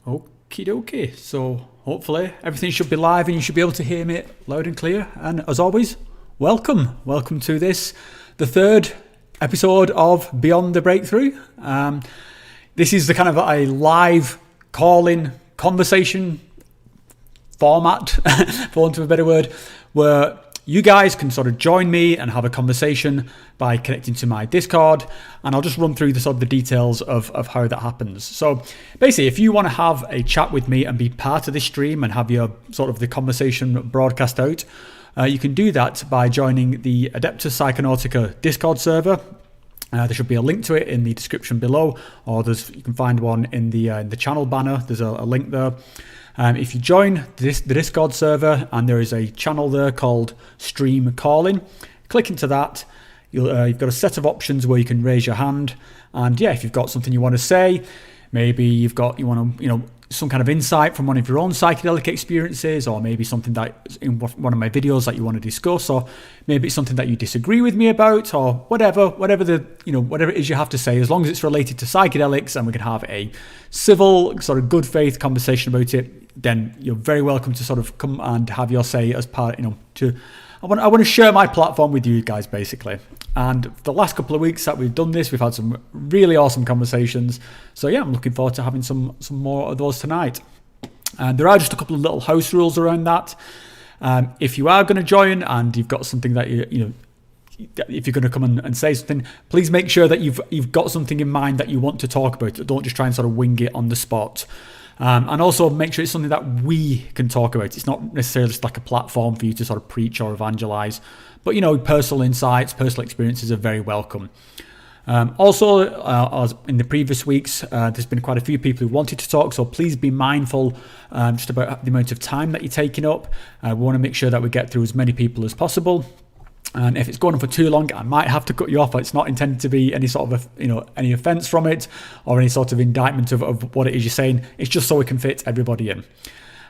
Okie dokie. So hopefully everything should be live and you should be able to hear me loud and clear. And as always, welcome to this, the third episode of Beyond the Breakthrough. This is the kind of a live call-in conversation format, for want of a better word, where you guys can sort of join me and have a conversation by connecting to my Discord, and I'll just run through the sort of the details of how that happens. So basically, if you want to have a chat with me and be part of this stream and have your sort of the conversation broadcast out, you can do that by joining the Adeptus Psychonautica Discord server. There should be a link to it in the description below, or you can find one in the channel banner. There's a link there. If you join the Discord server, and there is a channel there called Stream Calling, click into that. You've got a set of options where you can raise your hand, and if you've got something you want to say, maybe you want to some kind of insight from one of your own psychedelic experiences, or maybe something that in one of my videos that you want to discuss, or maybe it's something that you disagree with me about, or whatever it is you have to say, as long as it's related to psychedelics and we can have a civil sort of good faith conversation about it, then you're very welcome to sort of come and have your say as part, I want to share my platform with you guys, basically. And the last couple of weeks that we've done this, we've had some really awesome conversations. So I'm looking forward to having some more of those tonight. And there are just a couple of little house rules around that. If you are going to join and you've got something that if you're going to come and say something, please make sure that you've got something in mind that you want to talk about. Don't just try and sort of wing it on the spot. And also make sure it's something that we can talk about. It's not necessarily just like a platform for you to sort of preach or evangelize, but personal insights, personal experiences are very welcome. Also, as in the previous weeks, there's been quite a few people who wanted to talk, so please be mindful just about the amount of time that you're taking up. We want to make sure that we get through as many people as possible. And if it's going on for too long, I might have to cut you off. It's not intended to be any sort of any offence from it or any sort of indictment of what it is you're saying. It's just so we can fit everybody in.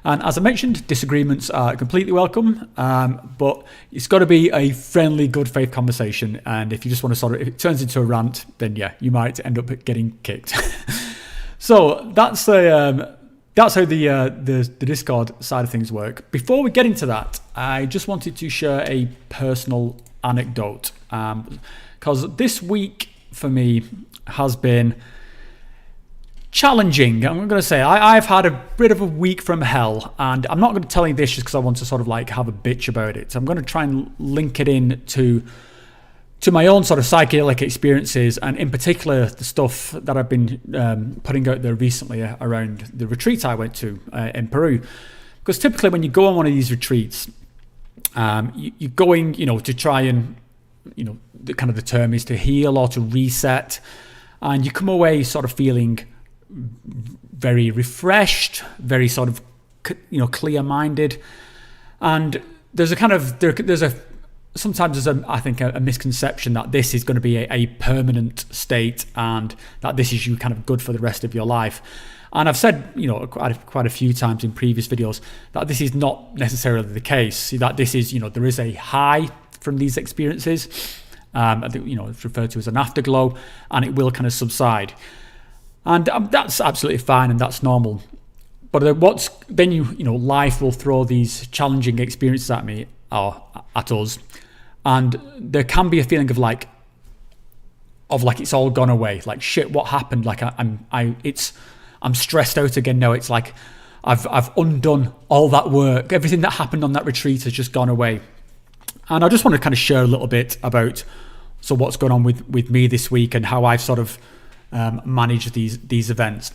And as I mentioned, disagreements are completely welcome, but it's got to be a friendly, good faith conversation. And if you just want to if it turns into a rant, then you might end up getting kicked. So that's how the Discord side of things work. Before we get into that, I just wanted to share a personal anecdote, because this week for me has been challenging. I'm going to say I've had a bit of a week from hell, and I'm not going to tell you this just because I want to sort of like have a bitch about it. I'm going to try and link it in to my own sort of psychedelic experiences, and in particular the stuff that I've been putting out there recently around the retreat I went to in Peru. Because typically when you go on one of these retreats, you're going, to try and, the term is to heal or to reset, and you come away sort of feeling very refreshed, very sort of, clear-minded, and sometimes there's I think a misconception that this is going to be a permanent state and that this is you kind of good for the rest of your life. And I've said, quite a few times in previous videos that this is not necessarily the case, that this is, there is a high from these experiences. I think, it's referred to as an afterglow, and it will kind of subside. And that's absolutely fine and that's normal. But life will throw these challenging experiences at me or at us. And there can be a feeling of like it's all gone away. Like, shit, what happened? Like I'm stressed out again now. It's like I've undone all that work. Everything that happened on that retreat has just gone away. And I just want to kind of share a little bit about what's going on with me this week and how I've sort of managed these events.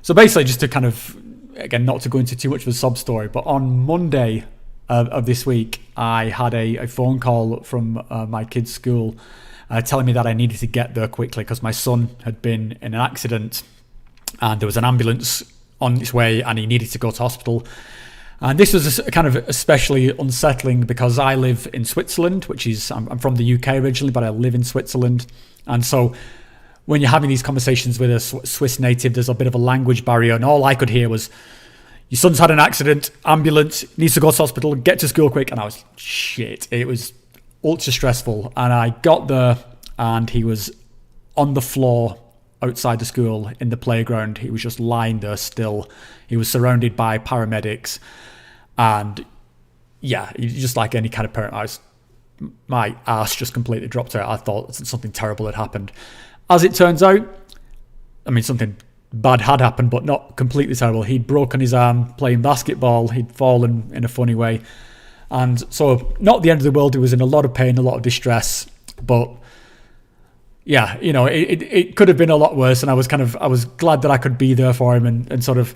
So basically, just to kind of, again, not to go into too much of a sob story, but on Monday of this week, I had a phone call from my kid's school telling me that I needed to get there quickly because my son had been in an accident and there was an ambulance on its way and he needed to go to hospital. And this was kind of especially unsettling because I live in Switzerland, I'm from the UK originally, but I live in Switzerland. And so when you're having these conversations with a Swiss native, there's a bit of a language barrier, and all I could hear was, your son's had an accident, ambulance, needs to go to hospital, get to school quick. And I was, shit, it was ultra stressful. And I got there and he was on the floor outside the school in the playground. He was just lying there still. He was surrounded by paramedics. And yeah, just like any kind of parent, my ass just completely dropped out. I thought something terrible had happened. As it turns out, I mean, something bad had happened, but not completely terrible. He'd broken his arm playing basketball. He'd fallen in a funny way. And so, not the end of the world. He was in a lot of pain, a lot of distress. But yeah, it could have been a lot worse. And I was glad that I could be there for him and sort of,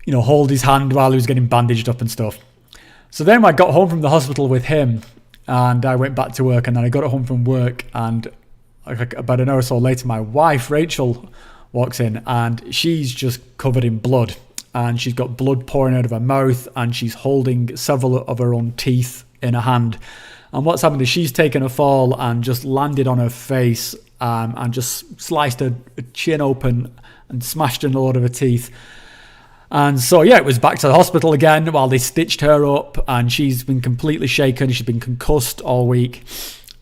hold his hand while he was getting bandaged up and stuff. So then I got home from the hospital with him, and I went back to work. And then I got home from work, and about an hour or so later, my wife Rachel walks in, and she's just covered in blood, and she's got blood pouring out of her mouth, and she's holding several of her own teeth in her hand. And what's happened is she's taken a fall and just landed on her face, and just sliced her chin open and smashed in a lot of her teeth. And so, yeah, it was back to the hospital again while they stitched her up, and she's been completely shaken. She's been concussed all week,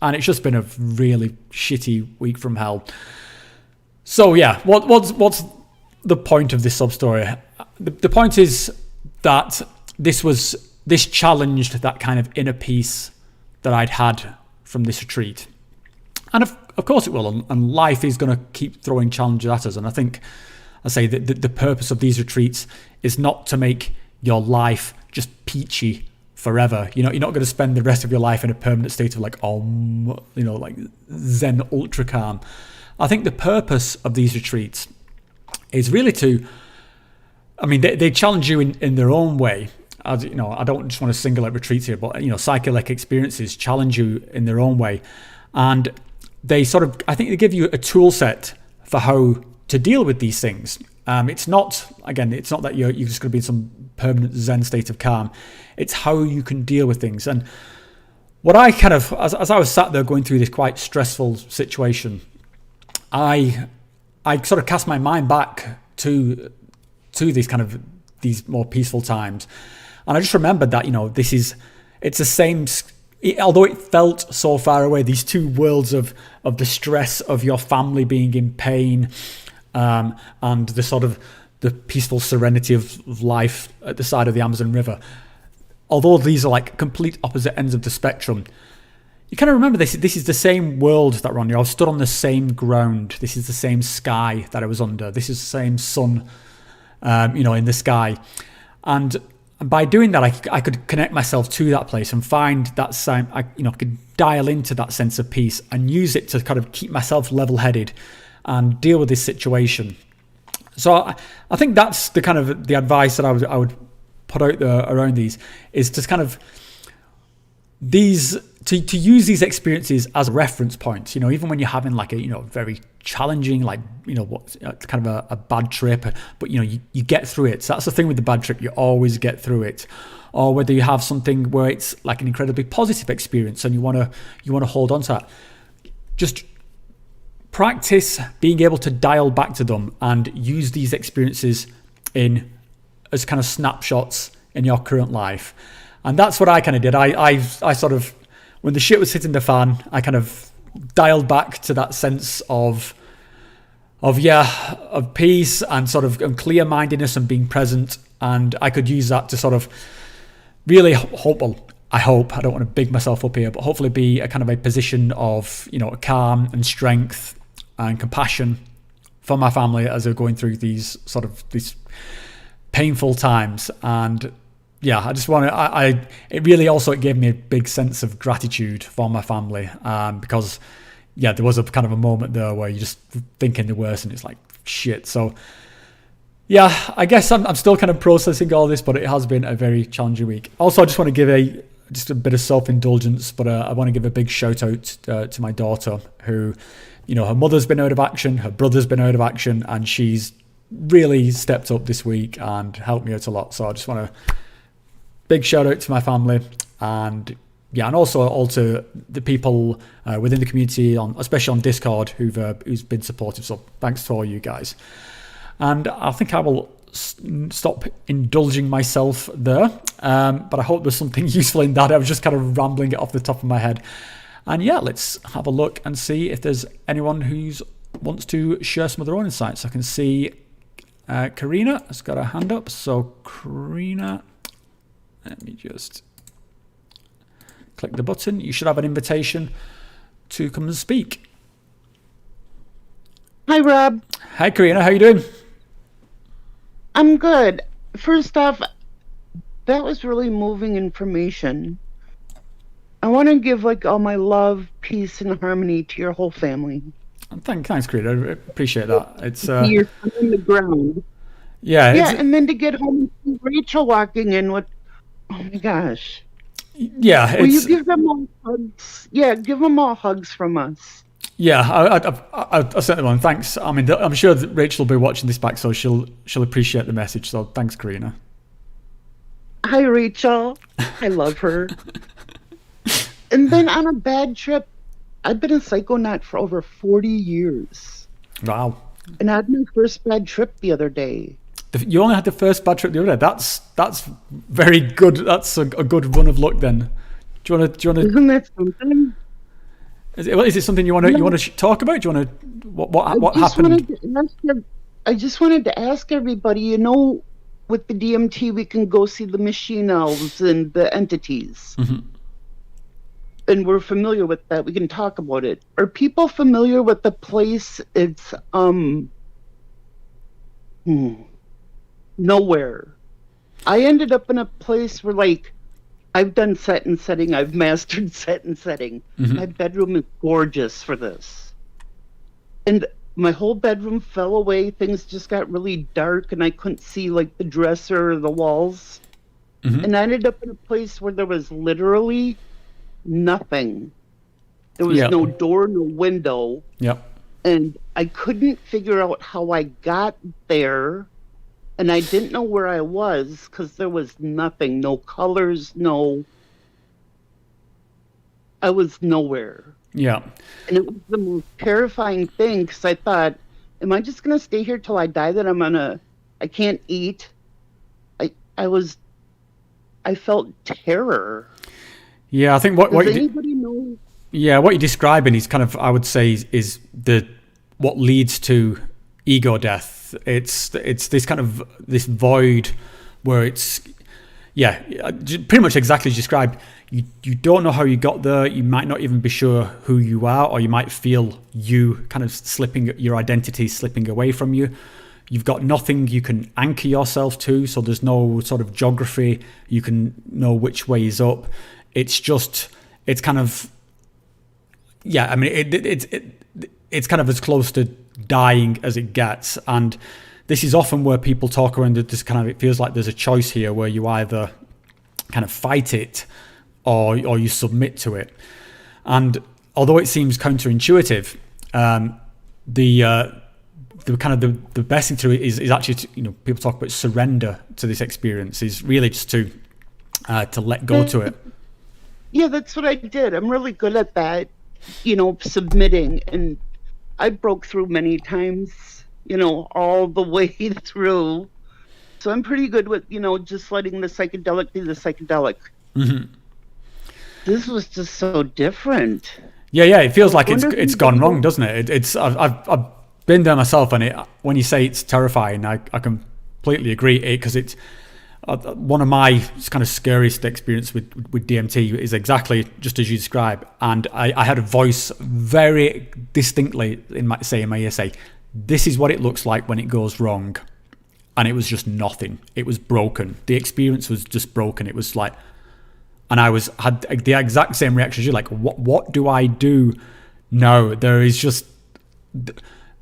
and it's just been a really shitty week from hell. So, yeah, what's the point of this sub-story? The point is that this challenged that kind of inner peace that I'd had from this retreat. And of course it will, and life is going to keep throwing challenges at us. And I think I say that the purpose of these retreats is not to make your life just peachy forever. You're not going to spend the rest of your life in a permanent state of like Zen ultra calm. I think the purpose of these retreats is really they challenge you in their own way. As you know, I don't just want to single out retreats here, but psychedelic experiences challenge you in their own way, and they I think they give you a tool set for how to deal with these things. It's not that you're just going to be in some permanent Zen state of calm. It's how you can deal with things. And what I as I was sat there going through this quite stressful situation, I sort of cast my mind back to these more peaceful times. And I just remembered that, it's the same, although it felt so far away, these two worlds of the stress of your family being in pain, and the sort of the peaceful serenity of life at the side of the Amazon River. Although these are like complete opposite ends of the spectrum, you kind of remember this is the same world that we're on. I was stood on the same ground. This is the same sky that I was under. This is the same sun, in the sky. And by doing that, I could connect myself to that place and find that same, I could dial into that sense of peace and use it to kind of keep myself level-headed and deal with this situation. So I think that's the kind of the advice that I would put out there around these, is to kind of to use these experiences as reference points. Even when you're having like a very challenging, kind of a bad trip, but you get through it. So that's the thing with the bad trip, you always get through it. Or whether you have something where it's like an incredibly positive experience and you want to hold on to that, just practice being able to dial back to them and use these experiences as kind of snapshots in your current life. And that's what I kind of did. I sort of, when the shit was hitting the fan, I kind of dialed back to that sense of peace and sort of clear-mindedness and being present. And I could use that to sort of really I hope, I don't want to big myself up here, but hopefully be a kind of a position of, calm and strength and compassion for my family as they're going through these painful times. And yeah, I just want to, it really also gave me a big sense of gratitude for my family, because yeah, there was a kind of a moment there where you're just thinking the worst and it's like, shit. So yeah, I guess I'm still kind of processing all this, but it has been a very challenging week. Also, I just want to give a bit of self-indulgence, but I want to give a big shout out to my daughter, who, her mother's been out of action, her brother's been out of action, and she's really stepped up this week and helped me out a lot. So I just want to big shout out to my family, and yeah, and also all to the people within the community, especially on Discord, who's been supportive. So thanks to all you guys. And I think I will stop indulging myself there, but I hope there's something useful in that. I was just kind of rambling it off the top of my head. And yeah, let's have a look and see if there's anyone who's wants to share some of their own insights. I can see Karina has got her hand up. So Karina, let me just click the button. You should have an invitation to come and speak. Hi, Rob. Hi, Karina. How you doing? I'm good. First off, that was really moving information. I want to give all my love, peace, and harmony to your whole family. Thanks, Karina. I appreciate that. It's you're on the ground. Yeah, and then to get home and see Rachel walking in with, oh my gosh. Yeah, will you give them all hugs? Yeah, give them all hugs from us. Yeah, I certainly will. Thanks. I mean, I'm sure that Rachel will be watching this back, so she'll appreciate the message. So thanks, Karina. Hi, Rachel. I love her. And then on a bad trip, I've been a psychonaut for over 40 years. Wow. And I had my first bad trip the other day. You only had the first bad trip the other day. That's very good. That's a good run of luck then. Do you want to? Isn't that something? Is it something you want to talk about? Do you want to? What happened? I just wanted to ask everybody. With the DMT, we can go see the machine elves and the entities. Mm-hmm. And we're familiar with that. We can talk about it. Are people familiar with the place? It's nowhere. I ended up in a place where I've done set and setting. I've mastered set and setting. Mm-hmm. My bedroom is gorgeous for this. And my whole bedroom fell away. Things just got really dark and I couldn't see the dresser or the walls. Mm-hmm. And I ended up in a place where there was literally nothing. There was no door, no window. Yep. And I couldn't figure out how I got there. And I didn't know where I was because there was nothing, no colors, I was nowhere. Yeah. And it was the most terrifying thing because I thought, am I just going to stay here till I die that I can't eat? I felt terror. Yeah, I think Does anybody know? Yeah, what you're describing is kind of, I would say, is what leads to ego death. It's this kind of this void where it's pretty much exactly as described. You don't know how you got there. You might not even be sure who you are, or you might feel you kind of your identity slipping away from you. You've got nothing you can anchor yourself to, so there's no sort of geography you can know which way is up. It's kind of, I mean, it's kind of as close to dying as it gets. And this is often where people talk around this kind of, it feels like there's a choice here where you either kind of fight it or you submit to it. And although it seems counterintuitive, the kind of the best thing to it is actually to, people talk about surrender to this experience, is really just to let go to it. Yeah, that's what I did. I'm really good at that, submitting. And I broke through many times, all the way through. So I'm pretty good with, just letting the psychedelic be the psychedelic. Mm-hmm. This was just so different. Yeah. It feels like it's gone wrong, doesn't it? I've been there myself, and when you say it's terrifying, I completely agree. Because it's one of my kind of scariest experience with DMT is exactly just as you describe. And I had a voice very distinctly in my ear say, "This is what it looks like when it goes wrong," and it was just nothing. It was broken. The experience was just broken. It was like, and I had the exact same reaction as you. Like, what do I do? No, there is just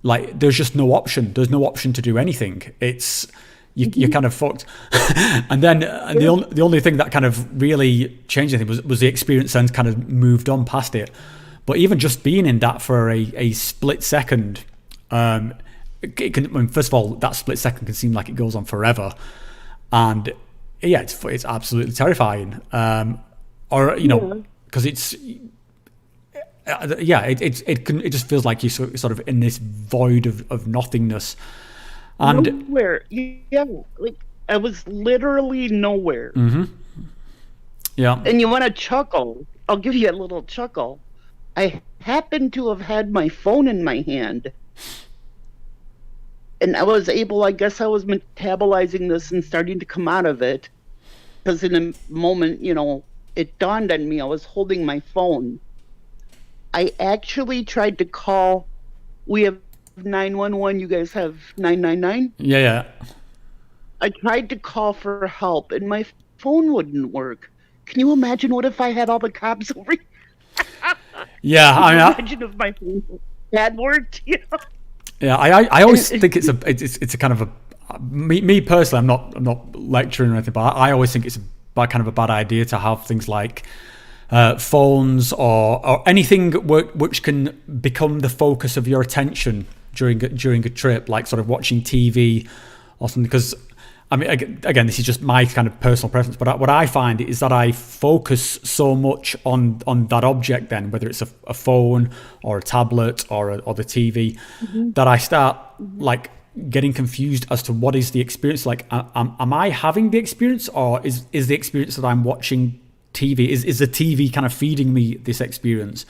there's just no option. There's no option to do anything. It's you're kind of fucked. And then the only thing that kind of really changed anything was the experience and kind of moved on past it. But even just being in that for a split second, it can, first of all, that split second can seem like it goes on forever, and it's absolutely terrifying. Because it just feels like you're sort of in this void of nothingness. And nowhere. I was literally nowhere. Mm-hmm. Yeah. And you want to chuckle? I'll give you a little chuckle. I happen to have had my phone in my hand And I was able, I guess I was metabolizing this and starting to come out of it. Because in a moment, it dawned on me, I was holding my phone. I actually tried to call. We have 911, you guys have 999? Yeah. I tried to call for help and my phone wouldn't work. Can you imagine what if I had all the cops over here? Yeah, imagine if my phone had worked, Yeah, I always think it's a kind of a me personally. I'm not lecturing or anything, but I always think it's kind of a bad idea to have things like phones or anything which can become the focus of your attention during a trip, like sort of watching TV or something. Because I mean, again, this is just my kind of personal preference, but what I find is that I focus so much on that object then, whether it's a phone or a tablet or the TV, that I start like getting confused as to what is the experience like. Am I having the experience, or is the experience that I'm watching TV? Is the TV kind of feeding me this experience?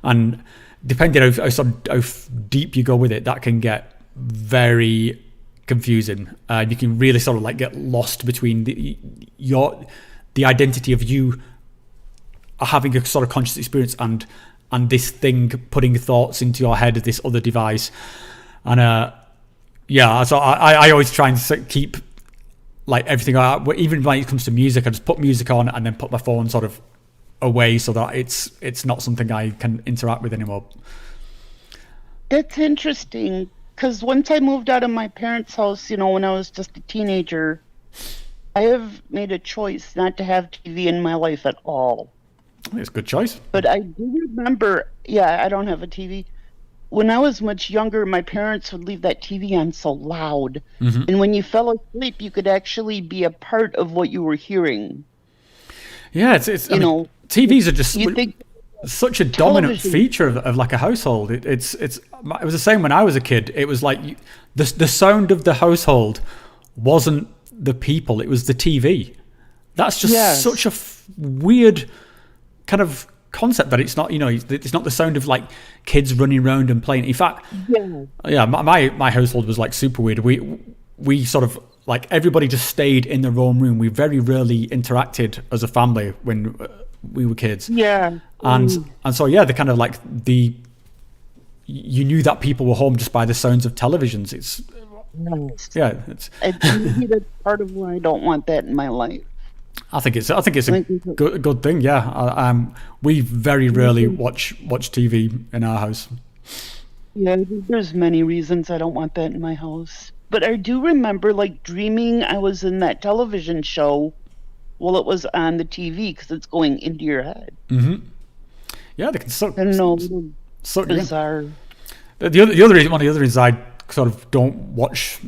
And depending on how deep you go with it, that can get very confusing. You can really sort of like get lost between the identity of you having a sort of conscious experience and this thing putting thoughts into your head of this other device. And so I always try and keep like everything, even when it comes to music, I just put music on and then put my phone sort of away so that it's not something I can interact with anymore. That's interesting. Because once I moved out of my parents' house, when I was just a teenager, I have made a choice not to have TV in my life at all. It's a good choice. But I do remember, I don't have a TV. When I was much younger, my parents would leave that TV on so loud. Mm-hmm. And when you fell asleep, you could actually be a part of what you were hearing. Yeah, TVs are just such a dominant feature of like a household. It was the same when I was a kid. It was like the sound of the household wasn't the people, it was the TV. That's just such a weird kind of concept that it's not, it's not the sound of like kids running around and playing. In fact, my household was like super weird. We sort of like everybody just stayed in their own room. We very rarely interacted as a family when we were kids. Yeah. And so the kind of like you knew that people were home just by the sounds of televisions. It's maybe that's part of why I don't want that in my life. I think it's a good thing. Yeah. We very rarely watch TV in our house. Yeah, there's many reasons I don't want that in my house. But I do remember like dreaming I was in that television show while it was on the TV because it's going into your head. Mm-hmm. Yeah, they can I don't know. Bizarre. The other reason, one of the other reasons I sort of don't watch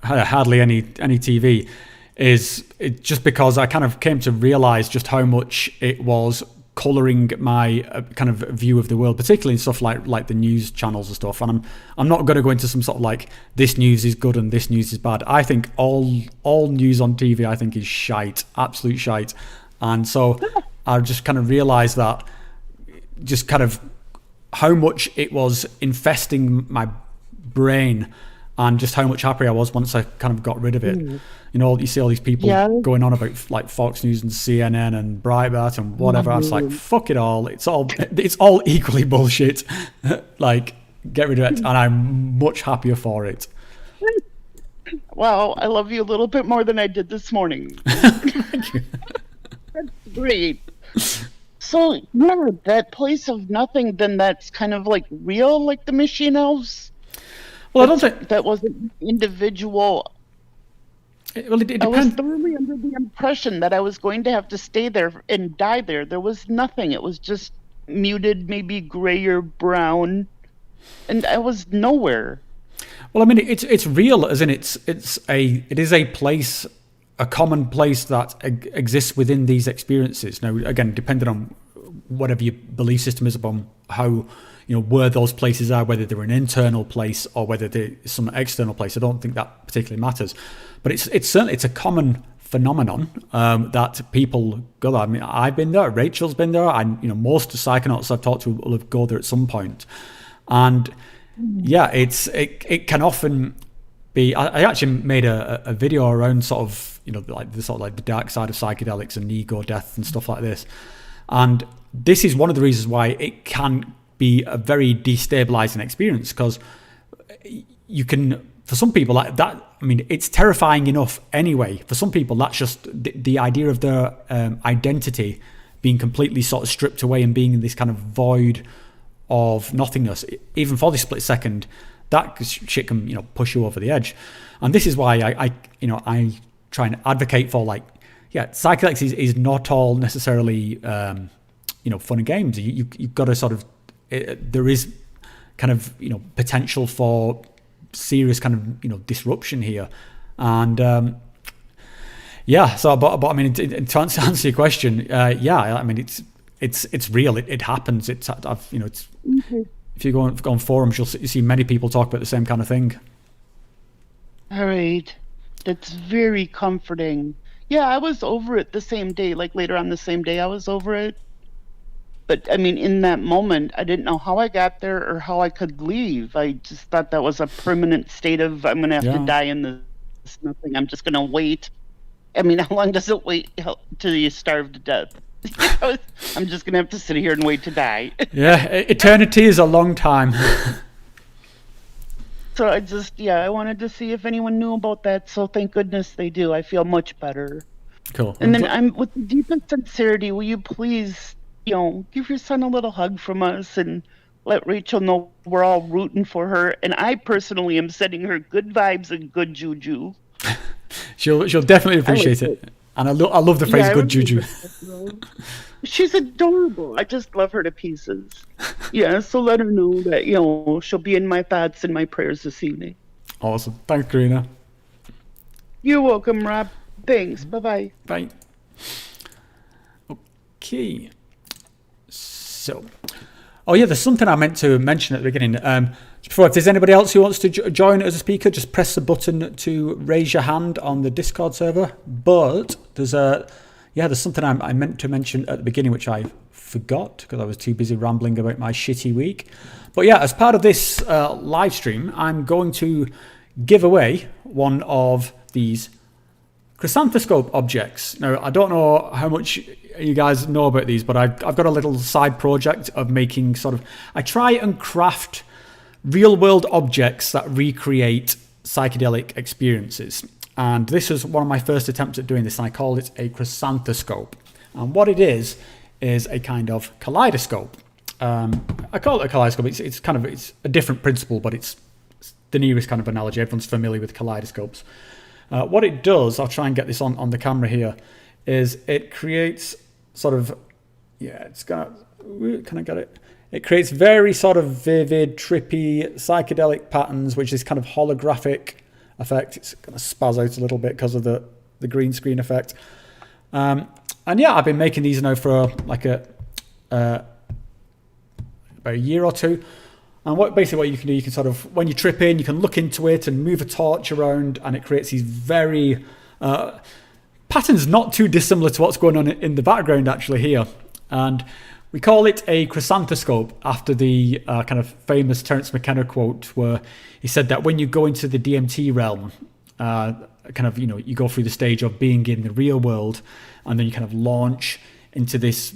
hardly any TV is just because I kind of came to realize just how much it was coloring my kind of view of the world, particularly in stuff like the news channels and stuff. And I'm not going to go into some sort of like this news is good and this news is bad. I think all news on TV I think is shite, absolute shite. And so I just kind of realized that just kind of how much it was infesting my brain and just how much happier I was once I kind of got rid of it. You see all these people going on about like Fox News and CNN and Breitbart and whatever. I was like, fuck it all. It's all equally bullshit. Like, get rid of it, and I'm much happier for it. Wow, I love you a little bit more than I did this morning. Thank you. That's great. So, that place of nothing, then that's kind of like real, like the Machine Elves? Well, I don't think... That wasn't individual. Well, it depends. I was thoroughly under the impression that I was going to have to stay there and die there. There was nothing. It was just muted, maybe gray or brown, and I was nowhere. Well, I mean, it's real, as in it is a place, a common place that exists within these experiences. Now, again, depending on whatever your belief system is upon how, where those places are, whether they're an internal place or whether they're some external place, I don't think that particularly matters. But it's certainly a common phenomenon that people go there. I mean, I've been there. Rachel's been there. And most of the psychonauts I've talked to will have go there at some point. And yeah, it can often be. I actually made a video around sort of, you know, like the dark side of psychedelics and ego death and stuff like this, and this is one of the reasons why it can be a very destabilizing experience, because you can, for some people like that, I mean, it's terrifying enough anyway. For some people, that's just the idea of their identity being completely sort of stripped away and being in this kind of void of nothingness, even for this split second. That shit can, you know, push you over the edge. And this is why I try and advocate for, like, yeah, psychedelics is not all necessarily you know, fun and games. You've got to sort of, there is kind of, you know, potential for serious kind of, you know, disruption here. And yeah, so but I mean, to answer your question, yeah, I mean, it's real. It happens. You know, it's if you go on forums, you see many people talk about the same kind of thing. All right, that's very comforting. Yeah, I was over it the same day. Like later on the same day, I was over it. But I mean, in that moment, I didn't know how I got there or how I could leave. I just thought that was a permanent state of, I'm going to have to die in this nothing. I'm just going to wait. I mean, how long does it wait till you starve to death? I'm just going to have to sit here and wait to die. Yeah, eternity is a long time. So I wanted to see if anyone knew about that. So thank goodness they do. I feel much better. Cool. And then with the deepest sincerity, will you please, you know, give your son a little hug from us and let Rachel know we're all rooting for her. And I personally am sending her good vibes and good juju. She'll definitely appreciate it. And I love the phrase good juju. She's adorable. I just love her to pieces. Yeah, so let her know that, you know, she'll be in my thoughts and my prayers this evening. Awesome. Thanks, Karina. You're welcome, Rob. Thanks. Bye-bye. Bye. Okay. So, oh yeah, there's something I meant to mention at the beginning. Before, if there's anybody else who wants to join as a speaker, just press the button to raise your hand on the Discord server. But there's something I meant to mention at the beginning, which I forgot because I was too busy rambling about my shitty week. But yeah, as part of this live stream, I'm going to give away one of these chrysanthoscope objects. Now, I don't know how much you guys know about these, but I've got a little side project of making I try and craft real world objects that recreate psychedelic experiences. And this was one of my first attempts at doing this, and I called it a chrysanthoscope. And what it is a kind of kaleidoscope. I call it a kaleidoscope. It's a different principle, but it's the nearest kind of analogy. Everyone's familiar with kaleidoscopes. What it does, I'll try and get this on the camera here, is it creates can I get it? It creates very sort of vivid, trippy, psychedelic patterns, which is kind of holographic effect. It's going to spaz out a little bit because of the green screen effect. And yeah, I've been making these now for about a year or two. And what you can do, you can sort of, when you trip in, you can look into it and move a torch around, and it creates these very patterns not too dissimilar to what's going on in the background actually here. And we call it a chrysanthoscope after the kind of famous Terence McKenna quote where he said that when you go into the DMT realm, you go through the stage of being in the real world, and then you kind of launch into this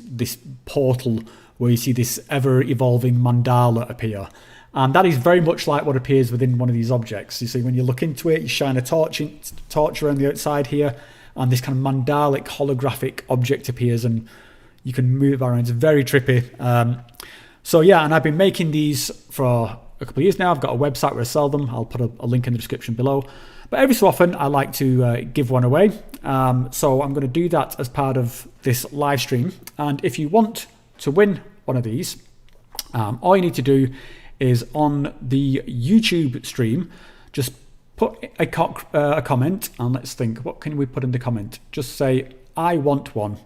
portal where you see this ever-evolving mandala appear. And that is very much like what appears within one of these objects. You see, when you look into it, you shine a torch around the outside here, and this kind of mandalic holographic object appears, and you can move around. It's very trippy. So yeah, and I've been making these for a couple of years now. I've got a website where I sell them. I'll put a link in the description below. But every so often, I like to give one away. So I'm going to do that as part of this live stream. And if you want to win one of these, all you need to do is on the YouTube stream, just put a comment, and let's think, what can we put in the comment? Just say, I want one.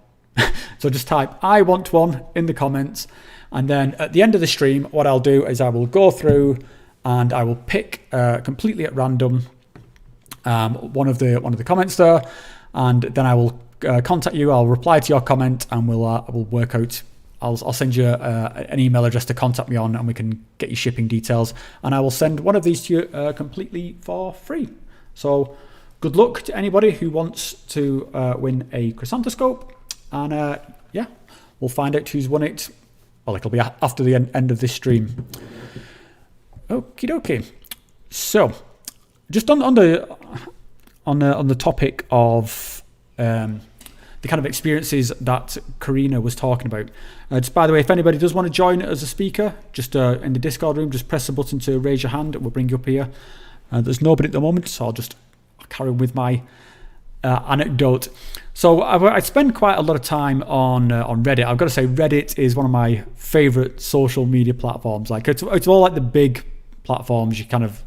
So just type, I want one in the comments. And then at the end of the stream, what I'll do is I will go through and I will pick completely at random one of the comments there, and then I will contact you. I'll reply to your comment, and we'll work out I'll send you an email address to contact me on, and we can get your shipping details. And I will send one of these to you completely for free. So good luck to anybody who wants to win a Chrysantoscope. And yeah, we'll find out who's won it. Well, it'll be after the end of this stream. Okie dokie. So, just on the topic of the kind of experiences that Karina was talking about. Just by the way, if anybody does want to join as a speaker, just in the Discord room, just press the button to raise your hand. We'll bring you up here. There's nobody at the moment, so I'll just carry on with my anecdote. So I spend quite a lot of time on Reddit. I've got to say, Reddit is one of my favorite social media platforms. Like it's all like the big platforms. You kind of,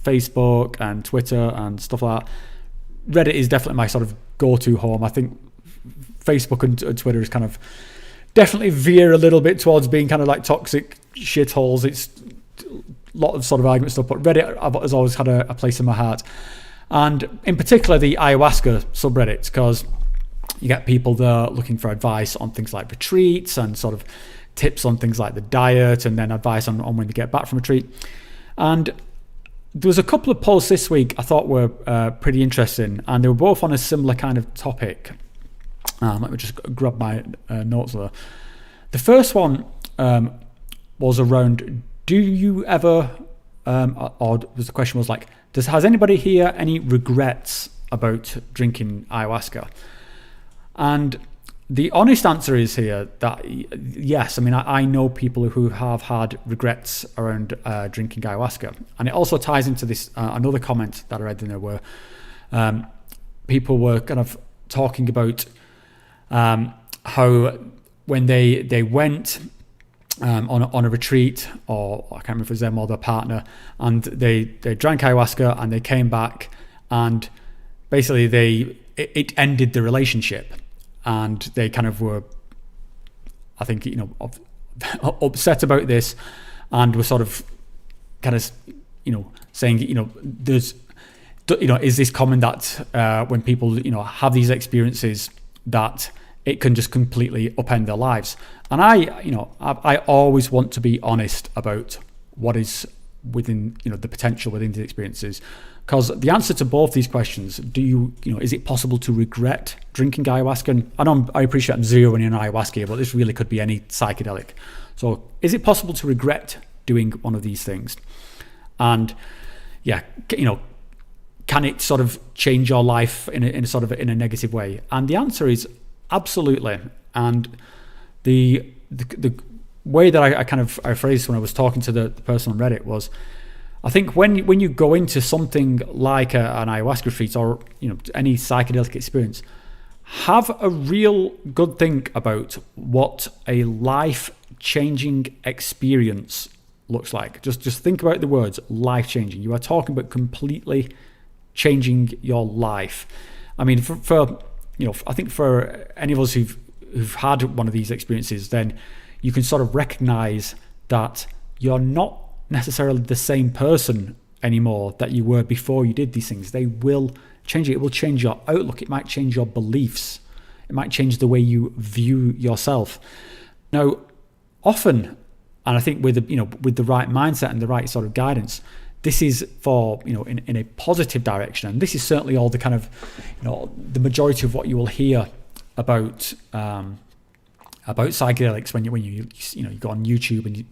Facebook and Twitter and stuff like that. Reddit is definitely my sort of go-to home. I think Facebook and Twitter is kind of definitely veer a little bit towards being kind of like toxic shitholes. It's a lot of sort of argument stuff, but Reddit has always had a place in my heart. And in particular, the ayahuasca subreddits, because you get people there looking for advice on things like retreats and sort of tips on things like the diet, and then advice on when to get back from retreat. And there was a couple of posts this week I thought were pretty interesting, and they were both on a similar kind of topic. Let me just grab my notes there. The first one was around, do you ever, or the question was like, has anybody here any regrets about drinking ayahuasca? And the honest answer is here that yes. I mean, I know people who have had regrets around drinking ayahuasca, and it also ties into this another comment that I read in there where people were kind of talking about how when they went on a retreat, or I can't remember if it was them or their partner, and they drank ayahuasca and they came back, and basically it ended the relationship. And they kind of were, I think, upset about this, and were sort of kind of, saying, there's, is this common that when people, have these experiences that it can just completely upend their lives? And I always want to be honest about what is within, the potential within these experiences. Because the answer to both these questions, is it possible to regret drinking ayahuasca? And I appreciate I'm zeroing in on ayahuasca here, but this really could be any psychedelic. So is it possible to regret doing one of these things? And yeah, can it sort of change your life in a negative way? And the answer is absolutely. And the way that I phrased when I was talking to the person on Reddit was, I think when you go into something like an ayahuasca retreat or any psychedelic experience, have a real good think about what a life-changing experience looks like. Just think about the words life-changing. You are talking about completely changing your life. I mean, for I think for any of us who've had one of these experiences, then you can sort of recognize that you're not necessarily the same person anymore that you were before you did these things. They will change it will change your outlook. It might change your beliefs. It might change the way you view yourself. Now, often, and I think with the right mindset and the right sort of guidance, this is for in a positive direction. And this is certainly all the kind of the majority of what you will hear about psychedelics when you go on YouTube and you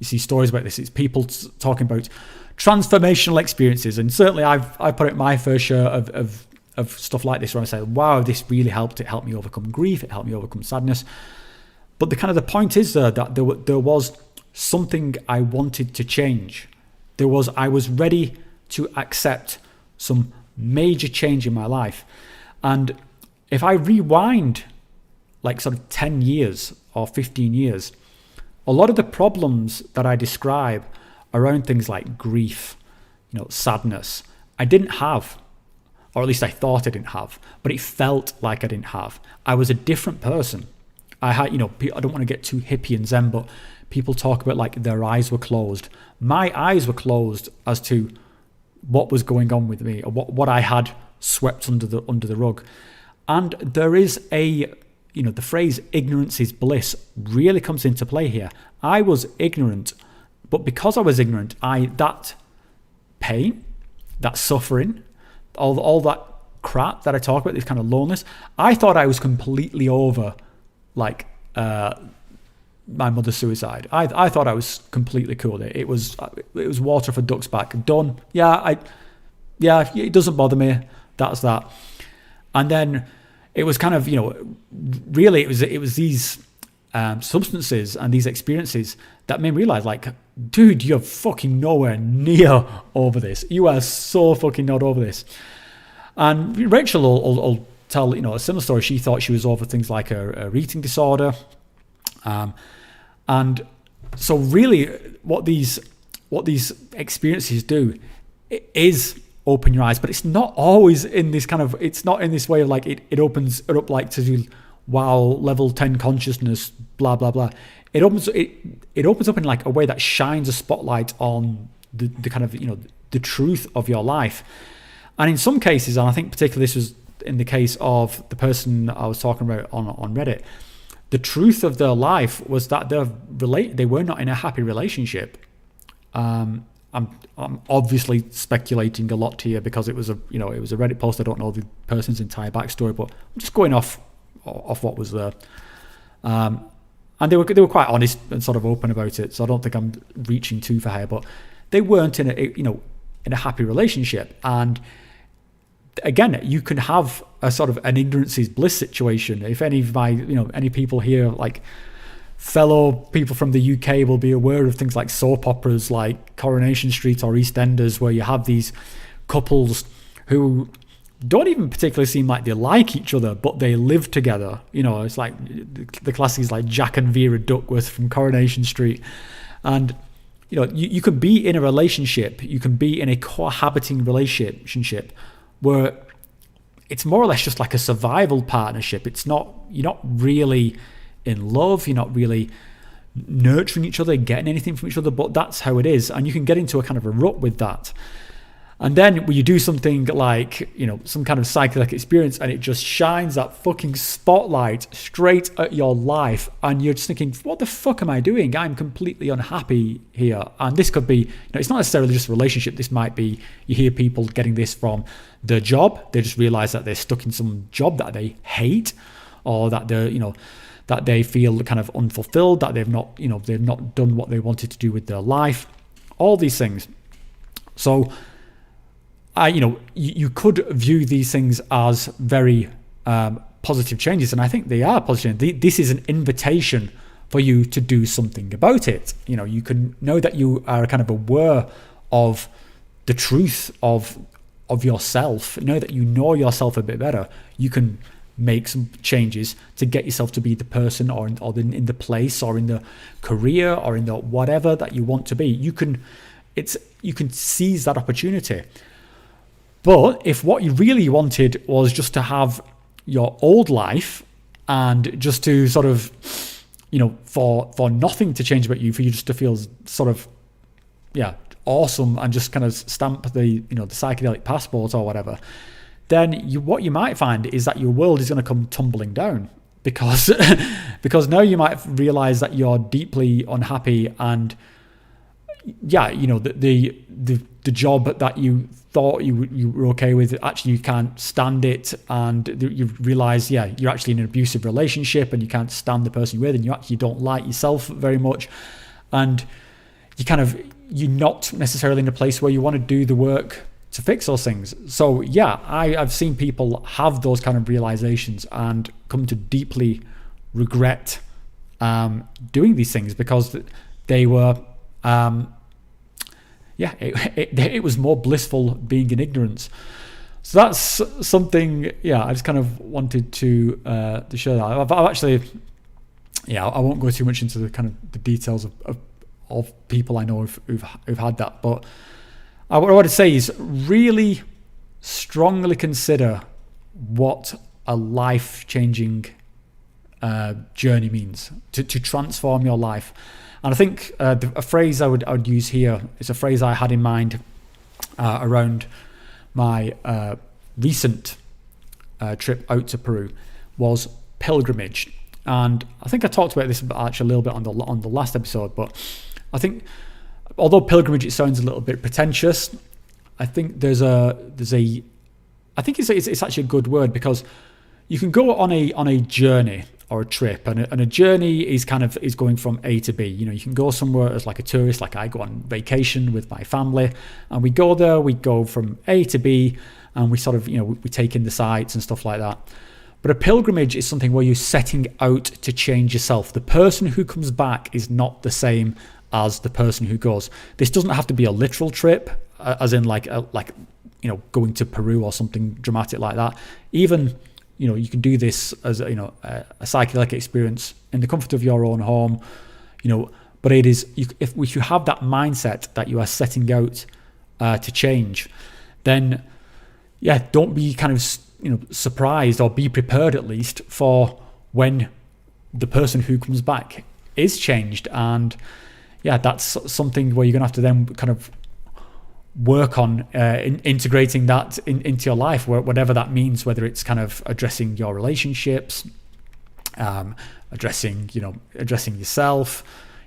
see stories about this. It's people talking about transformational experiences, and certainly I've put out my fair share of stuff like this where I say, wow, this really helped. It helped me overcome grief. It helped me overcome sadness. But the point is that there was something I wanted to change. I was ready to accept some major change in my life. And if I rewind like sort of 10 years or 15 years, a lot of the problems that I describe around things like grief, sadness, I didn't have, or at least I thought I didn't have, but it felt like I didn't have. I was a different person. I had, I don't want to get too hippie and zen, but people talk about like their eyes were closed. My eyes were closed as to what was going on with me, or what I had swept under the rug. And there is a the phrase ignorance is bliss really comes into play here. I was ignorant, but because I was ignorant, that pain, that suffering, all that crap that I talk about, this kind of loneliness, I thought I was completely over, like, my mother's suicide. I thought I was completely cool. It was water for ducks back. Done. Yeah, it doesn't bother me. That's that. And then it was kind of, really it was these substances and these experiences that made me realize, like, dude, you're fucking nowhere near over this. You are so fucking not over this. And Rachel will tell, a similar story. She thought she was over things like her eating disorder. And so really what these experiences do is open your eyes, but it's not always in this kind of, it's not in this way of like, it opens it up like to do, wow, level 10 consciousness, blah, blah, blah. It opens up in like a way that shines a spotlight on the kind of, the truth of your life. And in some cases, and I think particularly this was in the case of the person I was talking about on Reddit, the truth of their life was that they were not in a happy relationship. I'm obviously speculating a lot here because it was a Reddit post. I don't know the person's entire backstory, but I'm just going off what was there. And they were quite honest and sort of open about it. So I don't think I'm reaching too far here, but they weren't in a happy relationship. And again, you can have a sort of an ignorance is bliss situation. If any of my, any people here, like fellow people from the UK, will be aware of things like soap operas like Coronation Street or EastEnders, where you have these couples who don't even particularly seem like they like each other, but they live together. It's like the classics like Jack and Vera Duckworth from Coronation Street. And you could be in a relationship, you can be in a cohabiting relationship where it's more or less just like a survival partnership. You're not really in love, you're not really nurturing each other, getting anything from each other, but that's how it is. And you can get into a kind of a rut with that. And then when you do something like, some kind of psychedelic experience, and it just shines that fucking spotlight straight at your life, and you're just thinking, what the fuck am I doing? I'm completely unhappy here. And this could be, it's not necessarily just a relationship. This might be, you hear people getting this from their job. They just realize that they're stuck in some job that they hate, or that they're, that they feel kind of unfulfilled, that they've not done what they wanted to do with their life, all these things. So you could view these things as very positive changes, and I think they are positive. This is an invitation for you to do something about it. You can know that you are kind of aware of the truth of yourself, know that you know yourself a bit better. You can make some changes to get yourself to be the person or in the place or in the career or in the whatever that you want to be. You can seize that opportunity. But if what you really wanted was just to have your old life and just to sort of, for nothing to change about you, for you just to feel sort of, awesome and just kind of stamp the psychedelic passport or whatever, then what you might find is that your world is going to come tumbling down because now you might realize that you're deeply unhappy, and the job that you thought you were okay with, actually you can't stand it, and you realize you're actually in an abusive relationship and you can't stand the person you're with, and you actually don't like yourself very much, and you're not necessarily in a place where you want to do the work to fix those things. So I've seen people have those kind of realizations and come to deeply regret doing these things because they were it was more blissful being in ignorance. So that's something I just kind of wanted to share that. I've actually I won't go too much into the kind of the details of people I know who've had that, but what I want to say is really strongly consider what a life-changing journey means to transform your life. And I think a phrase I would use here is a phrase I had in mind around my recent trip out to Peru, was pilgrimage. And I think I talked about this actually a little bit on the last episode, but I think although pilgrimage, it sounds a little bit pretentious, I think I think it's actually a good word, because you can go on a journey or a trip, and a journey is going from A to B. You can go somewhere as like a tourist, like I go on vacation with my family, and we go there, we go from A to B, and we sort of, we take in the sights and stuff like that. But a pilgrimage is something where you're setting out to change yourself. The person who comes back is not the same as the person who goes. This doesn't have to be a literal trip, as in like going to Peru or something dramatic like that. Even, you can do this as a psychedelic experience in the comfort of your own home, but it is, if you have that mindset that you are setting out to change, then don't be kind of surprised, or be prepared at least for when the person who comes back is changed. And that's something where you're gonna have to then kind of work on integrating that into your life, whatever that means, whether it's kind of addressing your relationships, addressing yourself,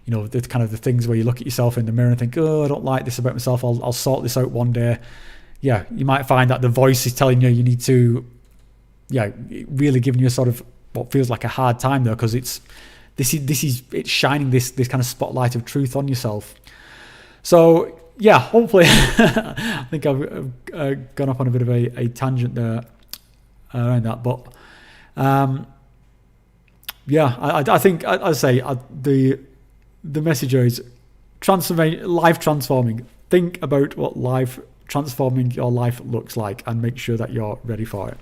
the kind of the things where you look at yourself in the mirror and think, oh, I don't like this about myself, I'll sort this out one day. You might find that the voice is telling you need to, really giving you a sort of what feels like a hard time though, because it's shining this kind of spotlight of truth on yourself. So hopefully, I think I've gone off on a bit of a tangent there around that, but I think I say the message is life transforming. Think about what transforming your life looks like, and make sure that you're ready for it.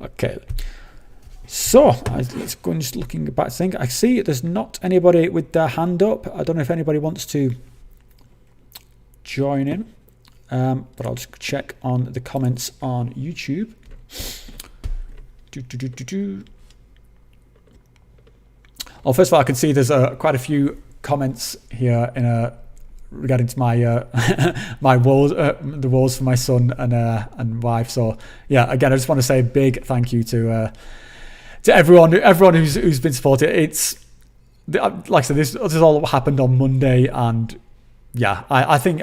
Okay, so let's go and just looking back to think. I see there's not anybody with their hand up. I don't know if anybody wants to join in, but I'll just check on the comments on YouTube. Oh, first of all, I can see there's quite a few comments here regarding to my my woes, the woes for my son and wife. So again, I just want to say a big thank you to everyone who's been supporting. It's like I said, this all happened on Monday, and I think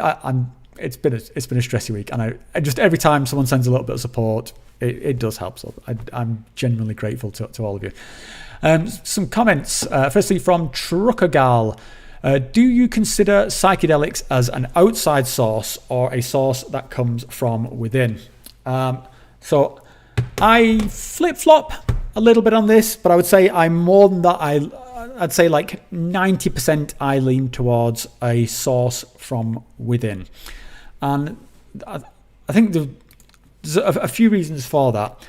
it's been a stressy week, and I just, every time someone sends a little bit of support, it does help. So I'm genuinely grateful to all of you. Some comments, firstly from Truckergal. Do you consider psychedelics as an outside source or a source that comes from within? So I flip-flop a little bit on this, but I would say I'm more than that. I'd say like 90% I lean towards a source from within. And I think there's a few reasons for that.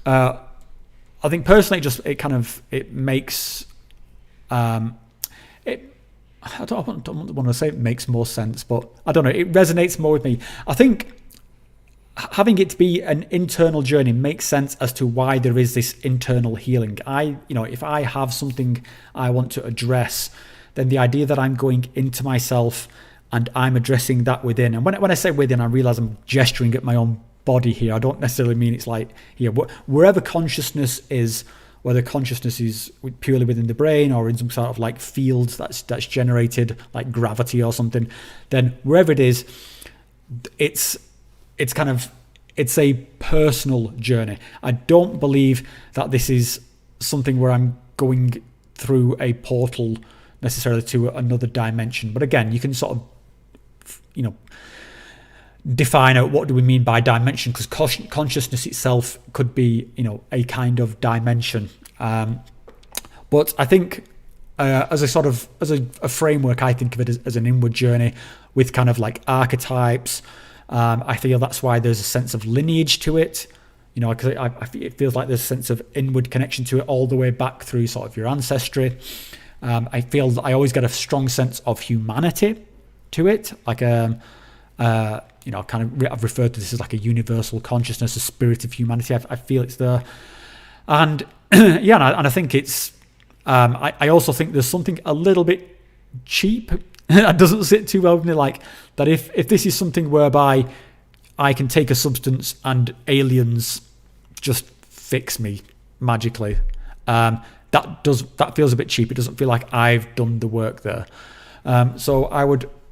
I think personally, it makes I don't want to say it makes more sense, but I don't know, it resonates more with me. I think having it be an internal journey makes sense as to why there is this internal healing. If I have something I want to address, then the idea that I'm going into myself and I'm addressing that within. And when I say within, I realize I'm gesturing at my own body here. I don't necessarily mean it's like here. Wherever consciousness is, whether consciousness is purely within the brain or in some sort of like field that's generated, like gravity or something, then wherever it is, it's a personal journey. I don't believe that this is something where I'm going through a portal necessarily to another dimension. But again, you can sort of, define out what do we mean by dimension, because consciousness itself could be, a kind of dimension. But I think as a framework, I think of it as an inward journey with kind of like archetypes. I feel that's why there's a sense of lineage to it, because it feels like there's a sense of inward connection to it all the way back through sort of your ancestry. I feel that I always get a strong sense of humanity to it, like I've referred to this as like a universal consciousness, a spirit of humanity. I feel it's there, and and I think it's. I also think there's something a little bit cheap that doesn't sit too well with me, like that. If this is something whereby I can take a substance and aliens just fix me magically, that feels a bit cheap. It doesn't feel like I've done the work there. So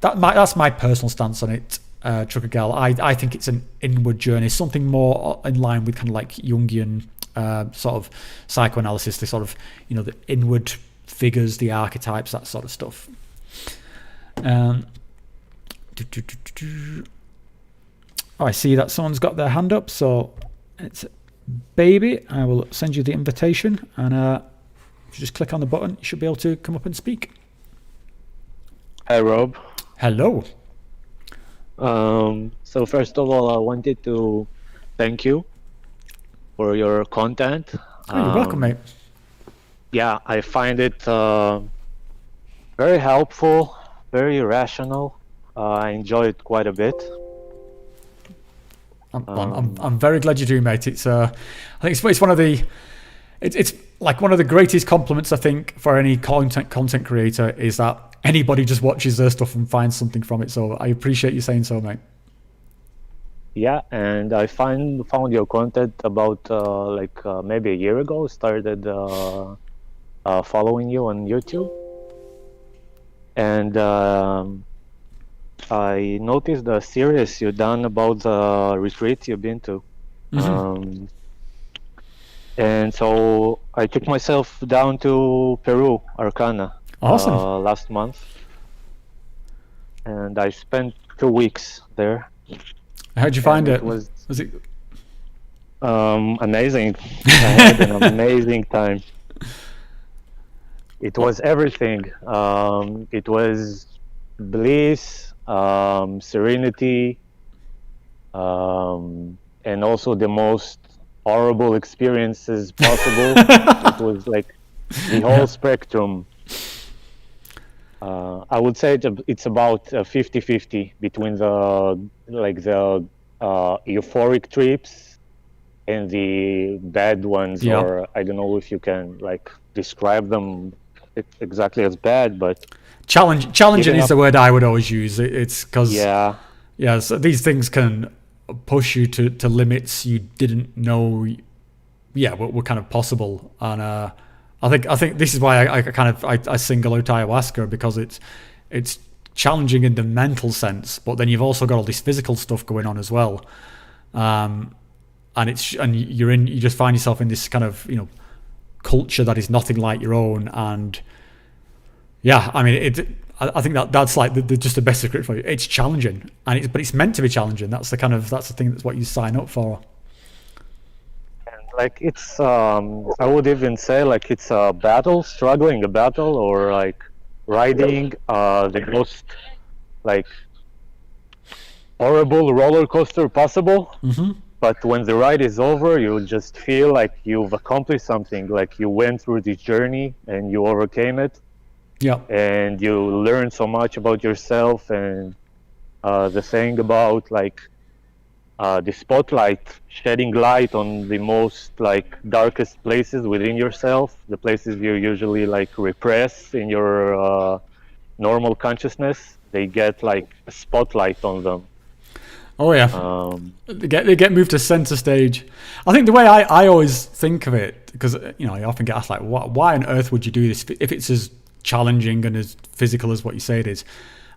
that's my personal stance on it, Trucker Gal. I think it's an inward journey, something more in line with kind of like Jungian sort of psychoanalysis, the sort of, the inward figures, the archetypes, that sort of stuff. I see that someone's got their hand up, so it's Baby. I will send you the invitation, and if you just click on the button, you should be able to come up and speak. Hi, Rob. Hello. So first of all, I wanted to thank you for your content. Oh, you're welcome, mate. Yeah, I find it very helpful, very rational. I enjoy it quite a bit. I'm very glad you do, mate. It's I think it's one of the it's like one of the greatest compliments I think for any content creator is that anybody just watches their stuff and finds something from it. So I appreciate you saying so, mate. Yeah, and I found your content about maybe a year ago. Started following you on YouTube, and I noticed the series you done about the retreat you've been to. Mm-hmm. And so I took myself down to Peru, Arcana, last month, and I spent 2 weeks there. How'd you find it? Was it amazing? I had an amazing time. It was everything. It was bliss, serenity, and also the most horrible experiences possible. It was like the whole spectrum. I would say it's about 50-50 between the euphoric trips and the bad ones, or I don't know if you can describe them exactly as bad, but challenging is the word I would always use. It's because so these things can push you to limits you didn't know were kind of possible. And I think this is why I single out ayahuasca, because it's challenging in the mental sense, but then you've also got all this physical stuff going on as well. And you just find yourself in this kind of culture that is nothing like your own. And I think that's like just the best secret for you. It's challenging, but it's meant to be challenging. That's the thing. That's what you sign up for. And it's I would even say it's a battle, struggling a battle, or riding the most horrible roller coaster possible. Mm-hmm. But when the ride is over, you just feel like you've accomplished something, like you went through this journey and you overcame it. Yeah. And you learn so much about yourself, and the thing about the spotlight shedding light on the most darkest places within yourself, the places you usually repress in your normal consciousness, they get a spotlight on them. Oh yeah, they get moved to center stage. I think the way I always think of it, because I often get asked why on earth would you do this if it's as challenging and as physical as what you say it is?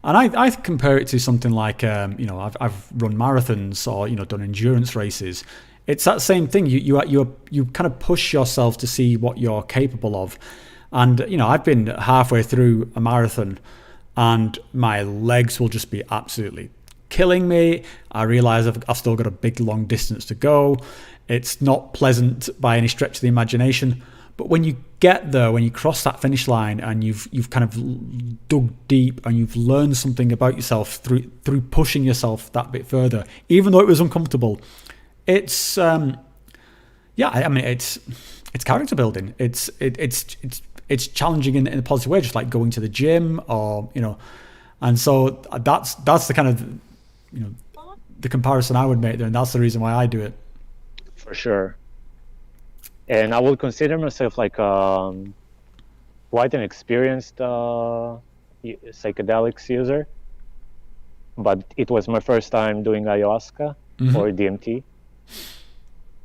And I compare it to something like I've run marathons or done endurance races. It's that same thing. You kind of push yourself to see what you're capable of. And I've been halfway through a marathon, and my legs will just be absolutely killing me. I realize I've still got a big long distance to go. It's not pleasant by any stretch of the imagination. But when you get there, when you cross that finish line and you've kind of dug deep and you've learned something about yourself through pushing yourself that bit further, even though it was uncomfortable, it's it's character building. It's challenging in a positive way, just like going to the gym or and so that's the kind of the comparison I would make there, and that's the reason why I do it. For sure. And I would consider myself quite an experienced psychedelics user, but it was my first time doing ayahuasca or DMT.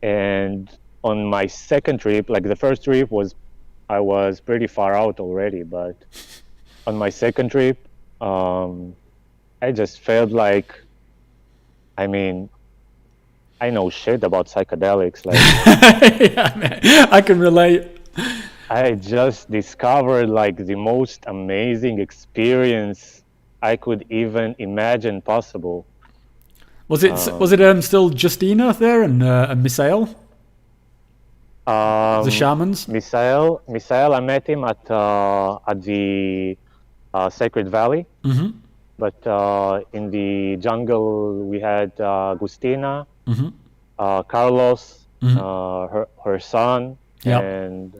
And on my second trip, the first trip was I was pretty far out already. But on my second trip, I just felt like, I mean, I know shit about psychedelics. Like, Yeah, man, I can relate. I just discovered like the most amazing experience I could even imagine possible. Was it still Justina there and Misael, the shamans? Misael, I met him at the Sacred Valley. Mm-hmm. But in the jungle, we had Agustina, Mm-hmm. Carlos, Mm-hmm. her son, Yep. and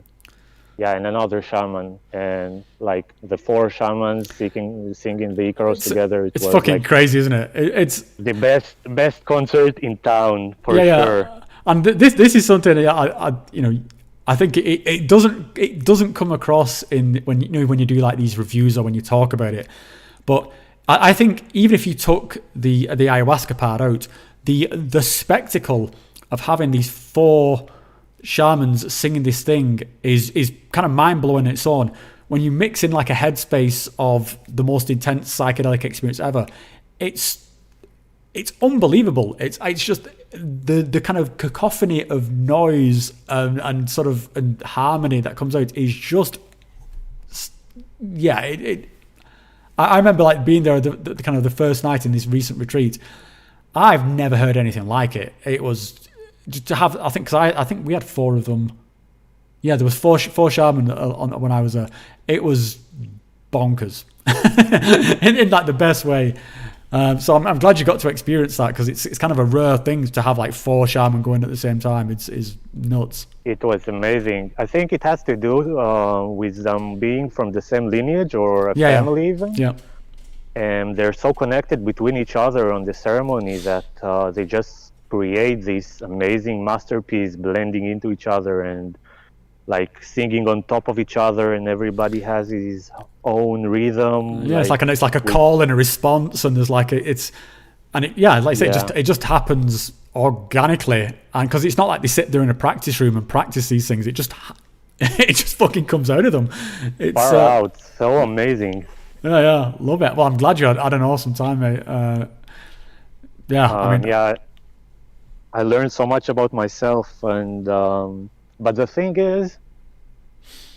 another shaman, and like the four shamans singing the Icaros together. It's was fucking like crazy, isn't it? It's the best concert in town for yeah. sure. And this is something I think it doesn't come across in when you do like these reviews or when you talk about it, but I think even if you took the ayahuasca part out, the spectacle of having these four shamans singing this thing is kind of mind-blowing in its own. When you mix in like a headspace of the most intense psychedelic experience ever, it's unbelievable. It's just the kind of cacophony of noise and sort of and harmony that comes out is just I remember like being there the kind of the first night in this recent retreat. I've never heard anything like it. It was just to have, I think we had four of them. Yeah, there was four shaman on when I was there. It was bonkers in like the best way. So I'm glad you got to experience that, because it's kind of a rare thing to have like four shaman going at the same time. It's nuts. It was amazing. I think it has to do with them being from the same lineage or a family even. Yeah. And they're so connected between each other on the ceremony that they just create this amazing masterpiece, blending into each other and like singing on top of each other, and everybody has his own rhythm. Yeah, it's like a call and a response, and there's like it just happens organically, and because it's not like they sit there in a practice room and practice these things. It just fucking comes out of them. It's far out, so amazing. Yeah, love it. Well, I'm glad you had an awesome time, mate. I learned so much about myself, and but the thing is,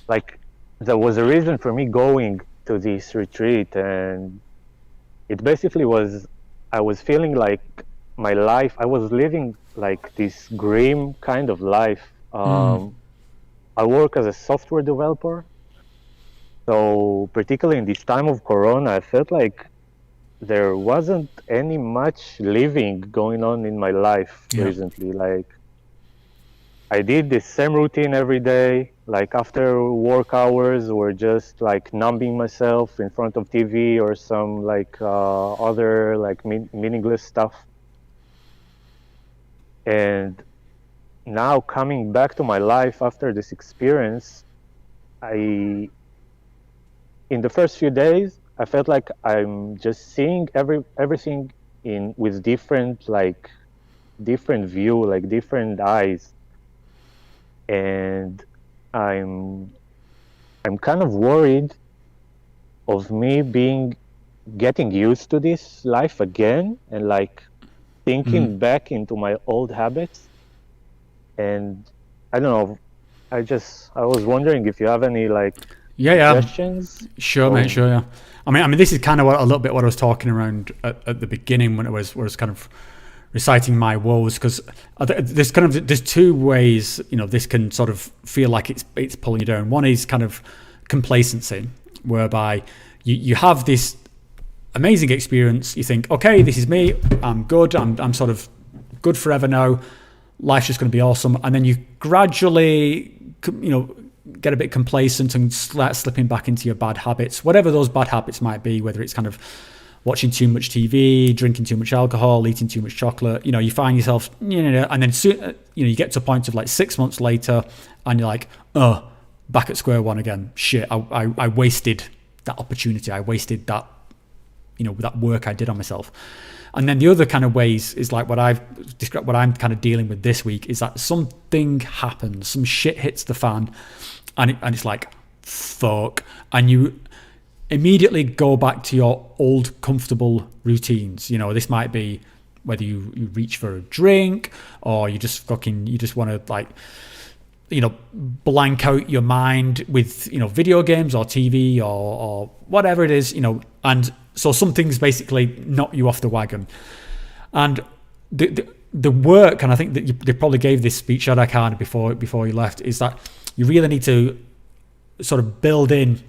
like, there was a reason for me going to this retreat, and it basically was, I was feeling like my life, I was living like this grim kind of life. I work as a software developer, so particularly in this time of Corona, I felt like there wasn't any much living going on in my life recently. Like, I did the same routine every day, like after work hours, or just like numbing myself in front of TV or some like other like meaningless stuff. And now coming back to my life after this experience, in the first few days, I felt like I'm just seeing everything with different view, like different eyes. And I'm kind of worried of me getting used to this life again, and like thinking back into my old habits. And I don't know, I was wondering if you have any like suggestions. Sure, mate, sure, yeah. I mean, this is kind of a little bit what I was talking around at the beginning when I was kind of reciting my woes, because there's two ways this can sort of feel like it's pulling you down. One is kind of complacency, whereby you have this amazing experience, you think, okay, this is me, I'm good, I'm sort of good forever now, life's just going to be awesome, and then you gradually get a bit complacent and start slipping back into your bad habits, whatever those bad habits might be, whether it's kind of watching too much TV, drinking too much alcohol, eating too much chocolate. You find yourself, and then soon, you get to a point of like 6 months later, and you're like, oh, back at square one again. Shit, I wasted that opportunity. I wasted that that work I did on myself. And then the other kind of ways is like what I've described, what I'm kind of dealing with this week is that something happens, some shit hits the fan, and it's like, fuck, and you immediately go back to your old comfortable routines. This might be whether you reach for a drink, or you just want to like, blank out your mind with, video games or TV or whatever it is, and so something's basically knocked you off the wagon. And the work, and I think that they probably gave this speech at Icana before you left, is that you really need to sort of build in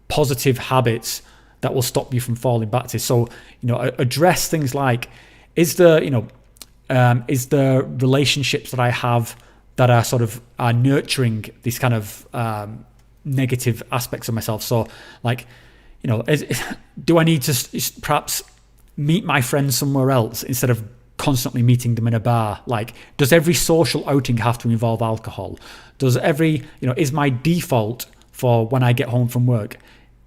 positive habits that will stop you from falling back to. So, address things like, is the relationships that I have that are sort of nurturing these kind of negative aspects of myself. So like, do I need to perhaps meet my friends somewhere else instead of constantly meeting them in a bar? Like, does every social outing have to involve alcohol? Does is my default for when I get home from work,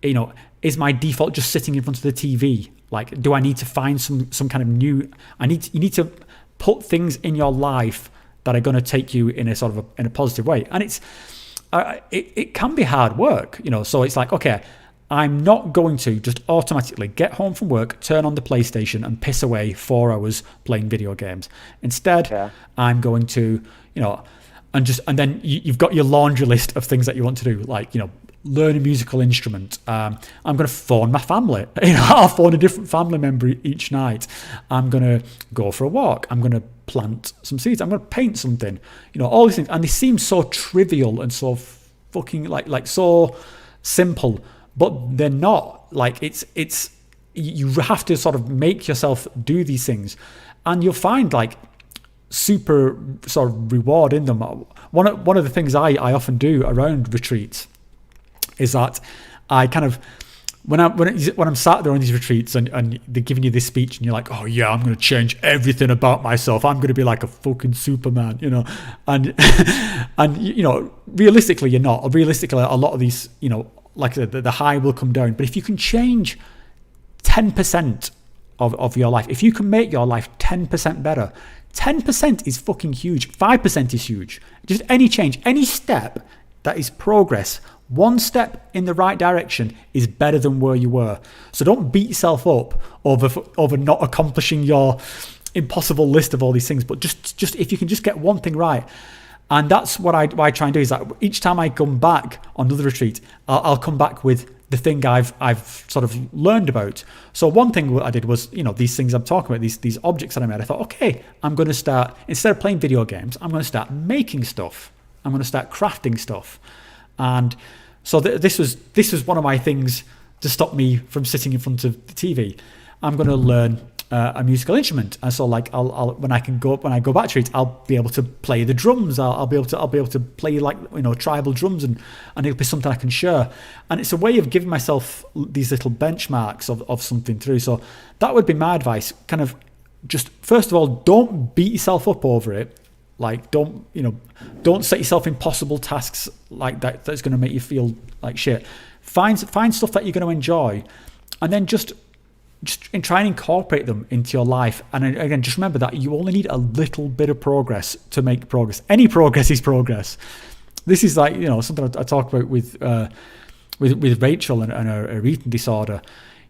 is my default just sitting in front of the TV? Like, do I need to find some kind of new, you need to put things in your life that are going to take you in a sort of in a positive way. And it can be hard work, so it's like, okay, I'm not going to just automatically get home from work, turn on the PlayStation and piss away 4 hours playing video games. Instead, I'm going to, and then you've got your laundry list of things that you want to do, like, learn a musical instrument. I'm going to phone my family. I'll phone a different family member each night. I'm going to go for a walk. I'm going to plant some seeds. I'm going to paint something. All these things, and they seem so trivial and so fucking like so simple, but they're not. Like, it's you have to sort of make yourself do these things, and you'll find like super sort of reward in them. One of the things I often do around retreats is that I kind of, when I'm sat there on these retreats and they're giving you this speech and you're like, oh yeah, I'm going to change everything about myself. I'm going to be like a fucking Superman, and realistically you're not. Realistically, a lot of these, like I said, the high will come down. But if you can change 10% of your life, if you can make your life 10% better, 10% is fucking huge. 5% is huge. Just any change, any step that is progress. One step in the right direction is better than where you were. So don't beat yourself up over not accomplishing your impossible list of all these things. But just if you can just get one thing right. And that's what I try and do, is that each time I come back on another retreat, I'll come back with the thing I've sort of learned about. So one thing what I did was, these things I'm talking about, these objects that I made, I thought, okay, I'm going to start, instead of playing video games, I'm going to start making stuff. I'm going to start crafting stuff. And so this was one of my things to stop me from sitting in front of the TV. I'm going to learn a musical instrument, and so like I'll when I go back to it, I'll be able to play the drums. I'll be able to play like tribal drums, and it'll be something I can share. And it's a way of giving myself these little benchmarks of something through. So that would be my advice. Kind of just first of all, don't beat yourself up over it. Like, don't set yourself impossible tasks like that that's going to make you feel like shit. Find stuff that you're going to enjoy, and then just try and incorporate them into your life. And again, just remember that you only need a little bit of progress to make progress. Any progress is progress. This is like something I talk about with Rachel and her eating disorder.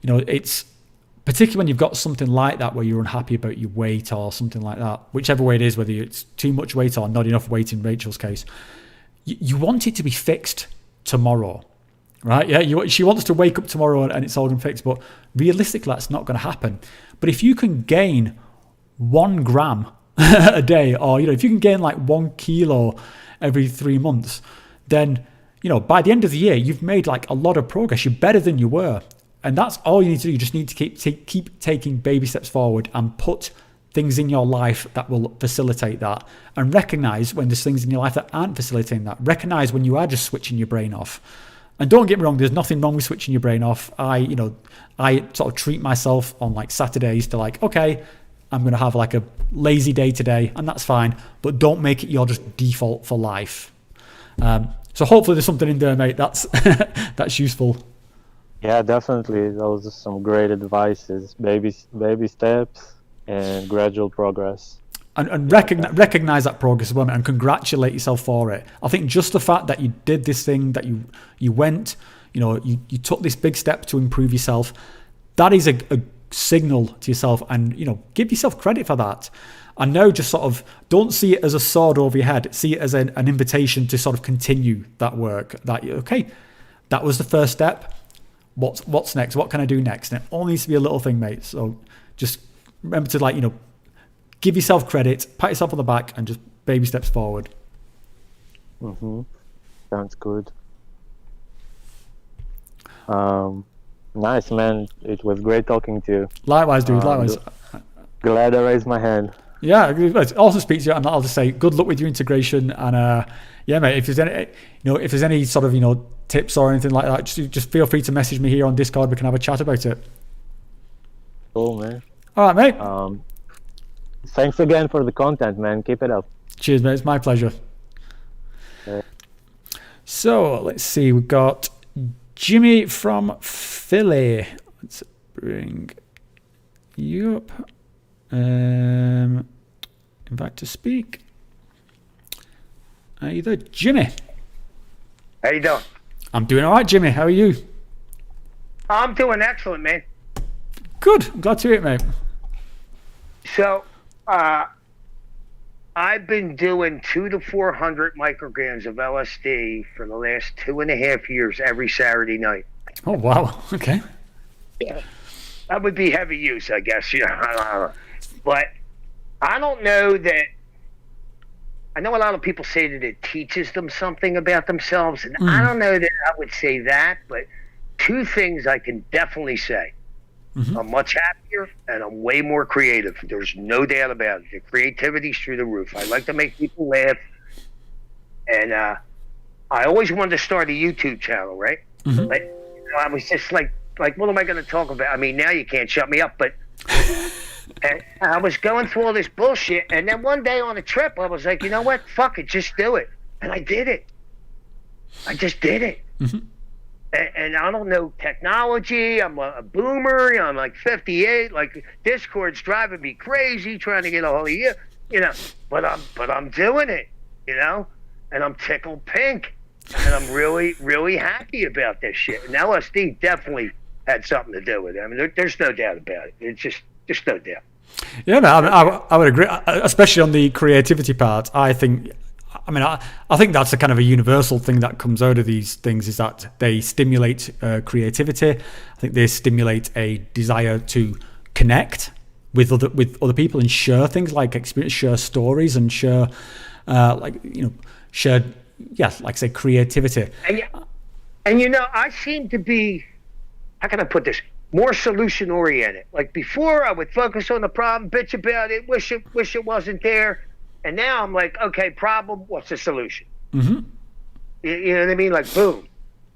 It's particularly when you've got something like that where you're unhappy about your weight or something like that, whichever way it is, whether it's too much weight or not enough weight in Rachel's case, you want it to be fixed tomorrow, right? Yeah, she wants to wake up tomorrow and it's all going to fix, but realistically that's not going to happen. But if you can gain 1 gram a day, or if you can gain like 1 kilo every 3 months, then by the end of the year you've made like a lot of progress. You're better than you were. And that's all you need to do. You just need to keep taking baby steps forward and put things in your life that will facilitate that. And recognize when there's things in your life that aren't facilitating that. Recognize when you are just switching your brain off. And don't get me wrong, there's nothing wrong with switching your brain off. I sort of treat myself on like Saturdays to like, okay, I'm going to have like a lazy day today, and that's fine. But don't make it your just default for life. So hopefully there's something in there, mate. That's useful. Yeah, definitely. Those are some great advices. Baby steps and gradual progress. And recognize that progress as well, and congratulate yourself for it. I think just the fact that you did this thing, that you went, you took this big step to improve yourself, that is a signal to yourself, and give yourself credit for that. And now just sort of don't see it as a sword over your head. See it as an invitation to sort of continue that work. That that was the first step. What's next? What can I do next? And it all needs to be a little thing, mate. So just remember to give yourself credit, pat yourself on the back, and just baby steps forward. Sounds good. Nice, man. It was great talking to you. Likewise, dude. Likewise. Glad I raised my hand. Yeah, it also speaks to you, and I'll just say good luck with your integration. And yeah, mate, if there's any sort of tips or anything like that, just feel free to message me here on Discord. We can have a chat about it. Cool, man. All right, mate. Thanks again for the content, man. Keep it up. Cheers, mate. It's my pleasure. Okay. So let's see. We've got Jimmy from Philly. Let's bring you up. Invite to speak. Are you there, Jimmy? How you doing? I'm doing all right, Jimmy. How are you? I'm doing excellent, man. Good. I'm glad to hear it, mate. So, I've been doing 200 to 400 micrograms of LSD for the last 2.5 years every Saturday night. Oh, wow. Okay. Yeah. That would be heavy use, I guess. But I don't know that. I know a lot of people say that it teaches them something about themselves, and I don't know that I would say that, but two things I can definitely say. I'm much happier and I'm way more creative. There's no doubt about it. The creativity's through the roof. I like to make people laugh, and I always wanted to start a YouTube channel, right? But I was just like, what am I going to talk about? I mean, now you can't shut me up, but and I was going through all this bullshit, and then one day on a trip, I was like, you know what? Fuck it, just do it. And I did it. I just did it. And I don't know technology. I'm a boomer. I'm like 58. Like, Discord's driving me crazy trying to get a hold of you, but I'm doing it, and I'm tickled pink, and I'm really, really happy about this shit. And LSD definitely had something to do with it. I mean, there's no doubt about it. It's just no doubt. Yeah, man, I would agree, especially on the creativity part. I think that's a kind of a universal thing that comes out of these things, is that they stimulate creativity. I think they stimulate a desire to connect with other people and share things like experience, share stories, and share say creativity. And I seem to be, how can I put this, more solution oriented. Like, before, I would focus on the problem, bitch about it, wish it wasn't there. And now I'm like, okay, problem, what's the solution? You know what I mean? Like, boom.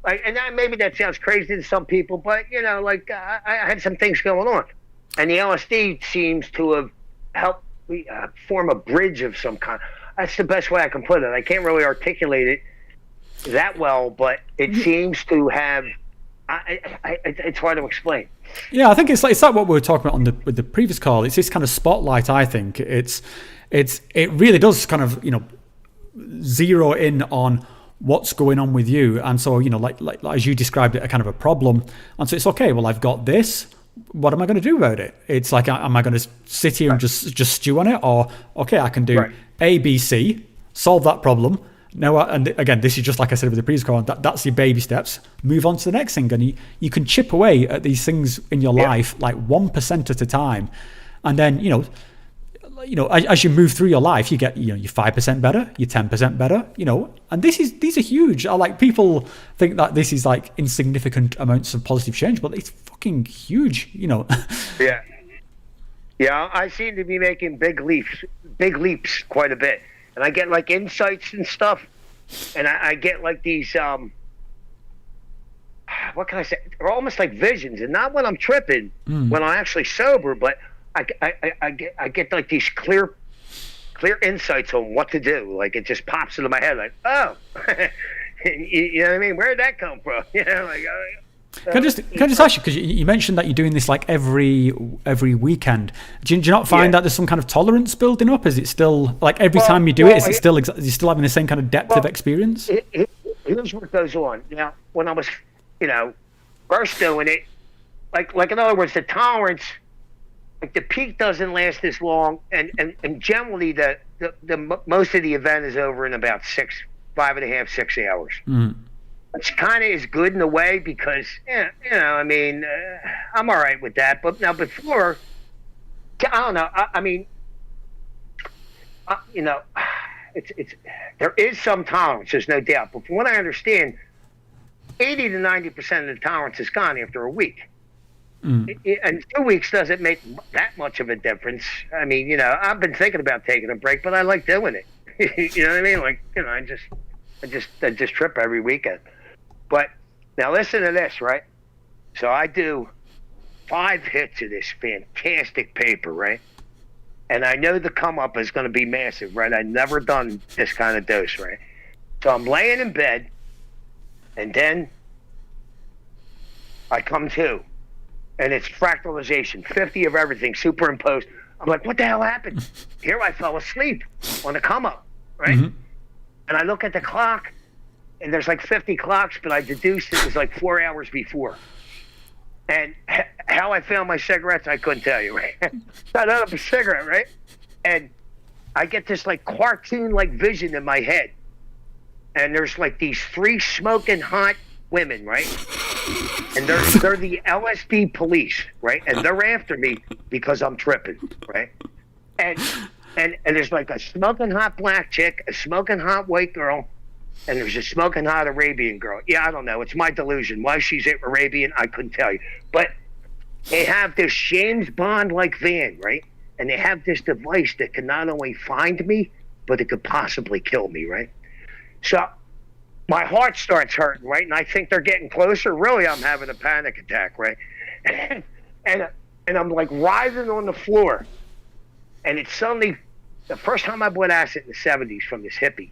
And maybe that sounds crazy to some people, but I had some things going on, and the LSD seems to have helped me form a bridge of some kind. That's the best way I can put it. I can't really articulate it that well, but it seems to have. It's hard to explain. Yeah, I think it's like what we were talking about with the previous call. It's this kind of spotlight. I think it really does kind of zero in on what's going on with you, and so like as you described it, a kind of a problem. And so it's okay. Well, I've got this. What am I going to do about it? It's like, am I going to sit here and just stew on it, or okay, I can do A, B, C, solve that problem. Now, and again, this is just like I said with the previous call. That's your baby steps. Move on to the next thing, and you can chip away at these things in your life like 1% at a time, and then as you move through your life, you get you're 5% better, you're 10% better, and these are huge. Like, people think that this is like insignificant amounts of positive change, but it's fucking huge. Yeah, I seem to be making big leaps quite a bit. And I get like insights and stuff, and I get like these what can I say? They're almost like visions, and not when I'm tripping, when I'm actually sober, but I get like these clear insights on what to do. Like, it just pops into my head, like, oh, you know what I mean? Where'd that come from? Can I just ask you, because you mentioned that you're doing this like every weekend. Do you not find that there's some kind of tolerance building up? Is it still like every time you do it, is it still you're still having the same kind of depth of experience? Here's what goes on. Now, when I was, first doing it, like in other words, the tolerance, like the peak doesn't last as long, and generally the most of the event is over in about 5.5, 6 hours. Mm. Which kind of is good in a way because, I'm all right with that. But now before, I don't know. It's there is some tolerance. There's no doubt. But from what I understand, 80 to 90% of the tolerance is gone after a week. Mm. And 2 weeks doesn't make that much of a difference. I mean, I've been thinking about taking a break, but I like doing it. You know what I mean? Like, I just trip every weekend. But now listen to this, right? So I do 5 hits of this fantastic paper, right? And I know the come up is going to be massive, right? I've never done this kind of dose, right? So I'm laying in bed, and then I come to, and it's fractalization, 50 of everything superimposed. I'm like, what the hell happened? Here I fell asleep on the come up, right? Mm-hmm. And I look at the clock, and there's like 50 clocks, but I deduced it was like 4 hours before. And how I found my cigarettes, I couldn't tell you, right? Not up a cigarette, right? And I get this like cartoon-like vision in my head. And there's like these 3 smoking hot women, right? And they're the LSD police, right? And they're after me because I'm tripping, right? And there's like a smoking hot black chick, a smoking hot white girl, and there's a smoking hot Arabian girl. Yeah, I don't know. It's my delusion. Why she's Arabian, I couldn't tell you. But they have this James Bond-like van, right? And they have this device that can not only find me, but it could possibly kill me, right? So my heart starts hurting, right? And I think they're getting closer. Really, I'm having a panic attack, right? And I'm like writhing on the floor. And it's suddenly, the first time I bought acid in the 70s from this hippie,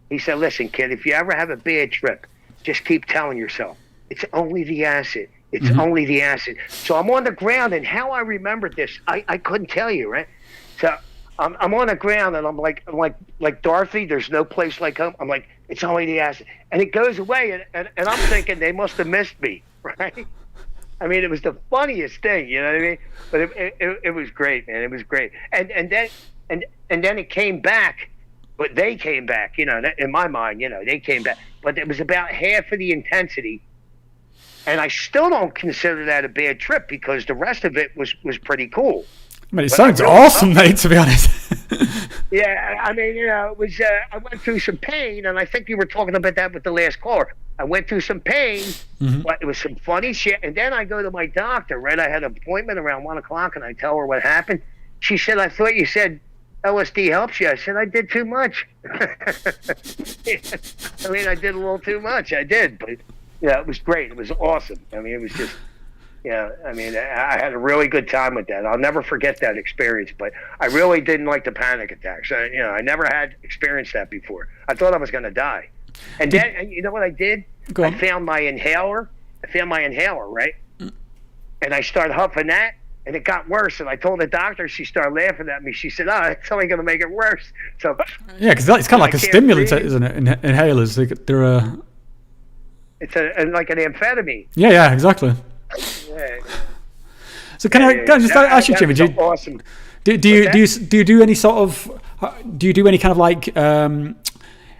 he said, listen, kid, if you ever have a bad trip, just keep telling yourself, it's only the acid. It's only the acid. So I'm on the ground, and how I remembered this, I couldn't tell you, right? So I'm on the ground, and I'm like Dorothy, there's no place like home. I'm like, it's only the acid. And it goes away, and I'm thinking they must have missed me, right? I mean, it was the funniest thing, you know what I mean? But it was great, man. It was great. And then it came back. But they came back, in my mind, they came back. But it was about half of the intensity. And I still don't consider that a bad trip because the rest of it was pretty cool. I mean, it sounds awesome, mate, to be honest. Yeah, I mean, it was, I went through some pain, and I think you were talking about that with the last caller. I went through some pain, but it was some funny shit. And then I go to my doctor, right? I had an appointment around 1 o'clock, and I tell her what happened. She said, I thought you said LSD helps you. I said, I did too much. I mean, I did a little too much. I did, but yeah, it was great. It was awesome. I mean, it was just, I mean, I had a really good time with that. I'll never forget that experience, but I really didn't like the panic attacks. I never had experienced that before. I thought I was going to die. And then, you know what I did? I found my inhaler. Right? And I started huffing that. And it got worse, and I told the doctor. She started laughing at me. She said, "Oh, it's only going to make it worse." So yeah, because it's kind of like a stimulant, isn't it? Inhalers, they're it's like an amphetamine. Yeah, exactly. Yeah. So can I just ask you, Jimmy? Awesome. Do you do any sort of any kind of like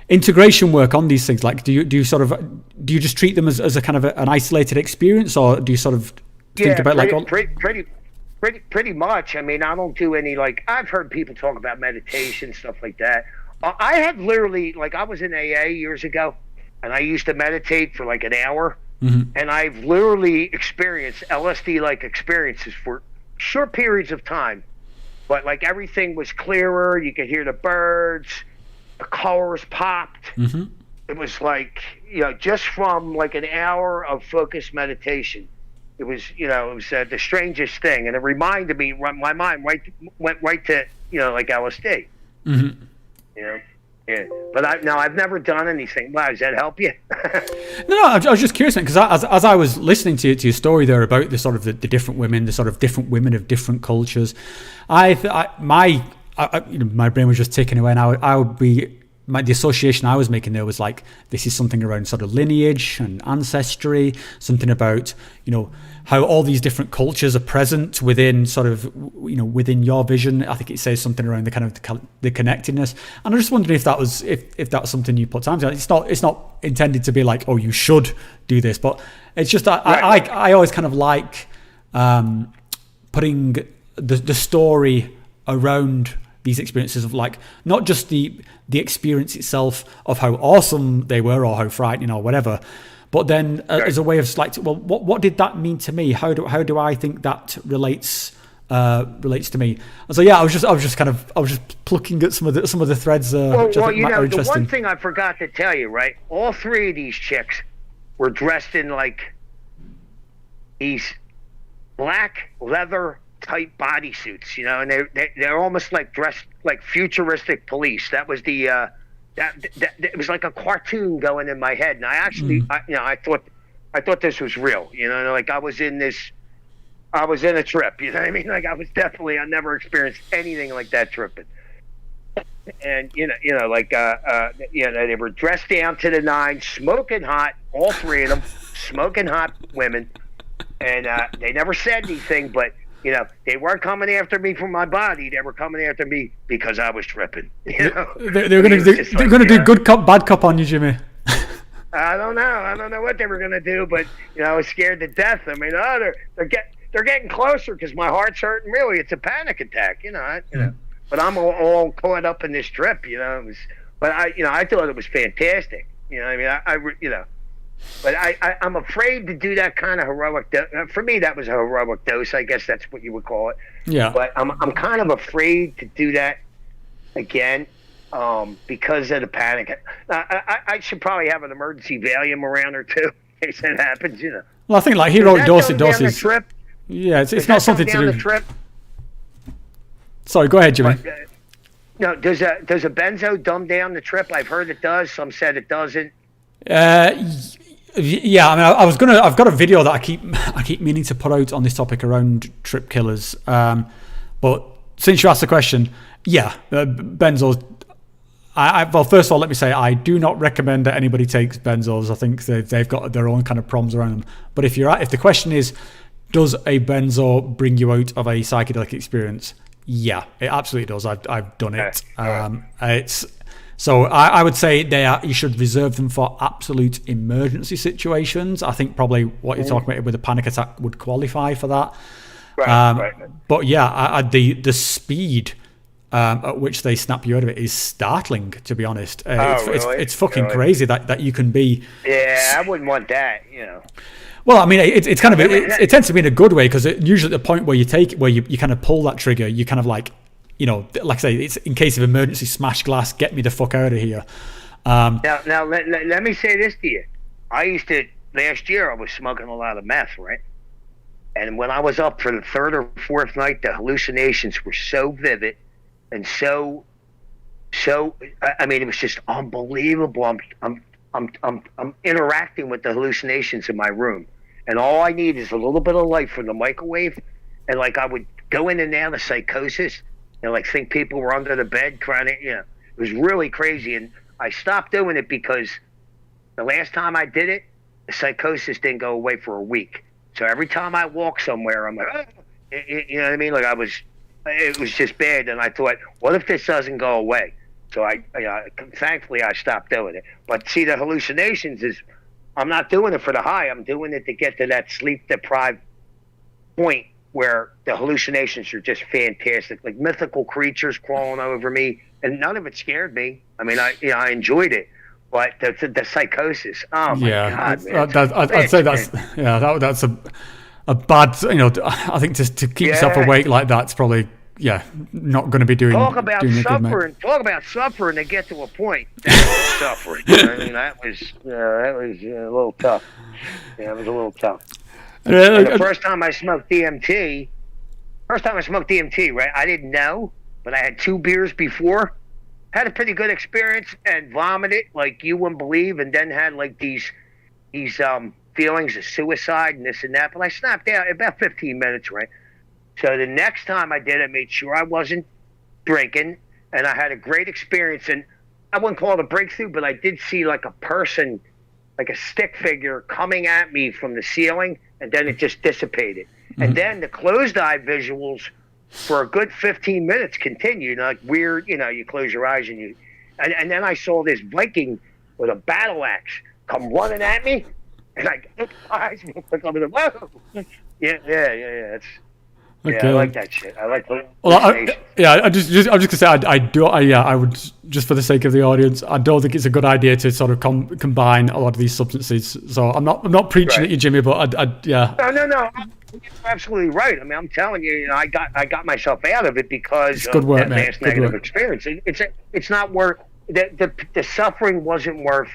integration work on these things? Like, do you just treat them as a kind of an isolated experience, or do you sort of think about pretty much. I mean, I don't do any, like, I've heard people talk about meditation, stuff like that. I have literally, like, I was in AA years ago, and I used to meditate for like an hour, and I've literally experienced LSD-like experiences for short periods of time. But, like, everything was clearer. You could hear the birds. The colors popped. It was like, just from like an hour of focused meditation. It was, the strangest thing, and it reminded me. My mind went right to, like LSD. Yeah, but I've never done anything. Wow, does that help you? No, I was just curious because as I was listening to your story there about the sort of the different women, the sort of different women of different cultures, my brain was just ticking away, and I would be. The association I was making there was like, this is something around sort of lineage and ancestry, something about, how all these different cultures are present within sort of, within your vision. I think it says something around the kind of the connectedness. And I just wondered if that was, if that was something you put time to. It's not intended to be like, oh, you should do this, but it's just, I always kind of like putting the story around these experiences of like, not just the experience itself of how awesome they were or how frightening or whatever, but then as a way of like, well, what did that mean to me? How do I think that relates to me? And so yeah, I was just plucking at some of the threads which I think are interesting. The one thing I forgot to tell you, right? All three of these chicks were dressed in like these black leather type bodysuits, and they're almost like dressed like futuristic police. That was the that it was like a cartoon going in my head, and I actually I thought this was real, like I was in a trip, you know what I mean? Like I never experienced anything like that tripping. And they were dressed down to the nines, smoking hot, all three of them, smoking hot women, and they never said anything, but they weren't coming after me for my body. They were coming after me because I was tripping. They're going to do good cop, bad cop on you, Jimmy. I don't know what they were going to do, but I was scared to death. I mean, they're getting closer because my heart's hurting. Really, it's a panic attack. But I'm all caught up in this trip. But I thought it was fantastic. But I'm afraid to do that kind of heroic. For me, that was a heroic dose. I guess that's what you would call it. Yeah. But I'm kind of afraid to do that again because of the panic. I should probably have an emergency Valium around or two in case that happens. Well, I think like heroic doses. Trip? Yeah, it's not something to do. The trip? Sorry, go ahead, Jimmy. No, does a benzo dumb down the trip? I've heard it does. Some said it doesn't. Yeah, I mean, I've got a video that I keep meaning to put out on this topic around trip killers. But since you asked the question, yeah, benzos. Well, first of all, let me say I do not recommend that anybody takes benzos. I think they've got their own kind of problems around them. But if the question is, does a benzo bring you out of a psychedelic experience? Yeah, it absolutely does. I've done it. It's. So I would say you should reserve them for absolute emergency situations. I think probably what you're talking about with a panic attack would qualify for that. Right. But yeah, the speed at which they snap you out of it is startling, to be honest. Really? It's fucking crazy that you can be. Yeah, I wouldn't want that, Well, I mean, it's kind of it tends to be in a good way because usually at the point where you kind of pull that trigger, you kind of like. Like I say, it's in case of emergency, smash glass, get me the fuck out of here. Now let me say this to you. Last year I was smoking a lot of meth, right? And when I was up for the third or fourth night, the hallucinations were so vivid and so. I mean, it was just unbelievable. I'm interacting with the hallucinations in my room, and all I need is a little bit of light from the microwave, and like I would go in and out of psychosis. Like think people were under the bed crying. It was really crazy. And I stopped doing it because the last time I did it, the psychosis didn't go away for a week. So every time I walk somewhere, I'm like, you know what I mean? Like it was just bad. And I thought, what if this doesn't go away? So thankfully I stopped doing it. But see, the hallucinations is, I'm not doing it for the high. I'm doing it to get to that sleep deprived point where the hallucinations are just fantastic, like mythical creatures crawling over me, and none of it scared me. I mean, I enjoyed it, but the psychosis. Oh my God, man. I'd say that's a bad. I think to keep yourself awake like that's probably not going to be doing. Talk about suffering. Talk about suffering to get to a point. That was suffering. I mean, that was a little tough. Yeah, it was a little tough. And the first time I smoked DMT, right? I didn't know, but I had 2 beers before, had a pretty good experience and vomited like you wouldn't believe, and then had like these feelings of suicide and this and that. But I snapped out in about 15 minutes, right? So the next time I did, I made sure I wasn't drinking, and I had a great experience. And I wouldn't call it a breakthrough, but I did see like a person, like a stick figure coming at me from the ceiling, and then it just dissipated. And then the closed eye visuals for a good 15 minutes continued, like weird, you close your eyes and then I saw this Viking with a battle axe come running at me, and I got my eyes look up and whoa. Yeah. It's, Okay. yeah, I like that shit. I like the I'm just gonna say I would, just for the sake of the audience, I don't think it's a good idea to sort of combine a lot of these substances. So I'm not preaching at you, Jimmy, but yeah. No. You're absolutely right. I mean, I'm telling you, I got myself out of it because good work, of that mate. last Good negative work. experience. It's not worth the suffering wasn't worth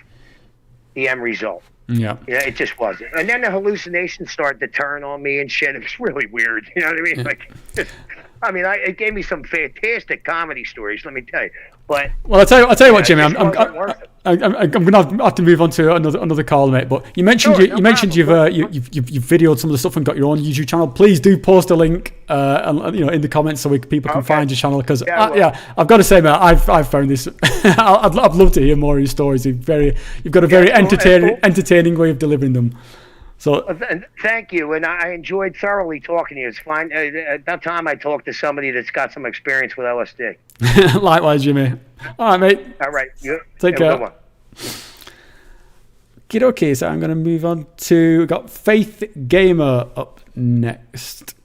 the end result. Yeah. Yeah, it just wasn't. And then the hallucinations started to turn on me and shit. It was really weird. You know what I mean? Yeah. Like, it gave me some fantastic comedy stories. Let me tell you. But well, I'll tell you what, Jimmy. it just wasn't worth it. I'm gonna have to move on to another call, mate. But you mentioned Sure, you mentioned you've videoed some of the stuff and got your own YouTube channel. Please do post a link, in the comments so people can find your channel. Because I've got to say, mate, I've found this. I'd love to hear more of your stories. You've got a very entertaining way of delivering them. So thank you, and I enjoyed thoroughly talking to you. It's fine. About time I talked to somebody that's got some experience with LSD. Likewise, Jimmy. All right, mate. All right. Take care. Okay, so I'm going to move on to, we've got Faith Gamer up next.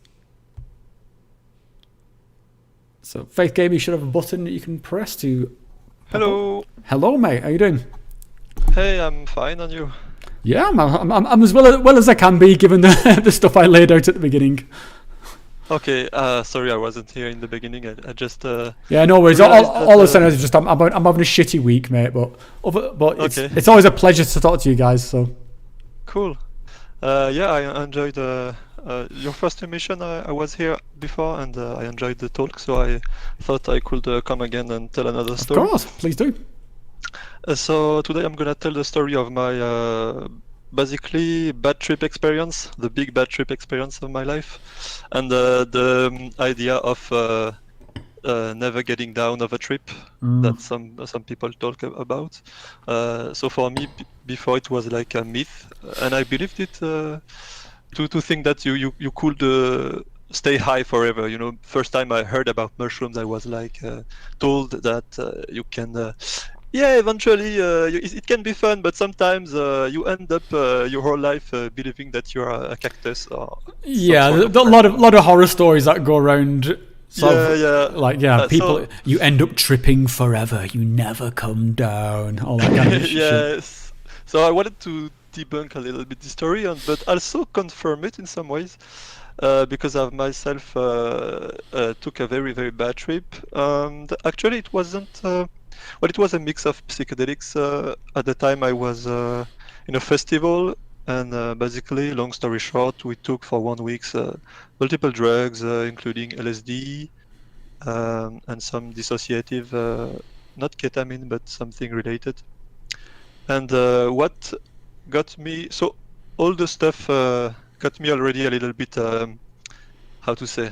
So Faith Gamer, you should have a button that you can press to... Hello. Hello, mate. How you doing? Hey, I'm fine, and you? Yeah, I'm as well as I can be, given the stuff I laid out at the beginning. Okay, sorry I wasn't here in the beginning. I just yeah, no worries. All I'm saying is just I'm having a shitty week, mate. But it's always a pleasure to talk to you guys. So cool. Yeah, I enjoyed your first emission. I was here before, and I enjoyed the talk. So I thought I could come again and tell another story. Of course, please do. So today I'm gonna tell the story of my basically bad trip experience, the big bad trip experience of my life, and the idea of never getting down of a trip that some people talk about. So for me, before it was like a myth, and I believed it to think that you could stay high forever. First time I heard about mushrooms, I was like told that you can. Yeah, eventually it can be fun, but sometimes you end up your whole life believing that you're a cactus. Or yeah, a lot of horror stories that go around. People. You end up tripping forever. You never come down. All that kind of shit. Yes. So I wanted to debunk a little bit the story, but also confirm it in some ways, because I myself took a very, very bad trip. Actually, it wasn't. Well, it was a mix of psychedelics. At the time, I was in a festival, and basically, long story short, we took for 1 week multiple drugs, including LSD and some dissociative, not ketamine, but something related. And what got me, so all the stuff got me already a little bit, how to say,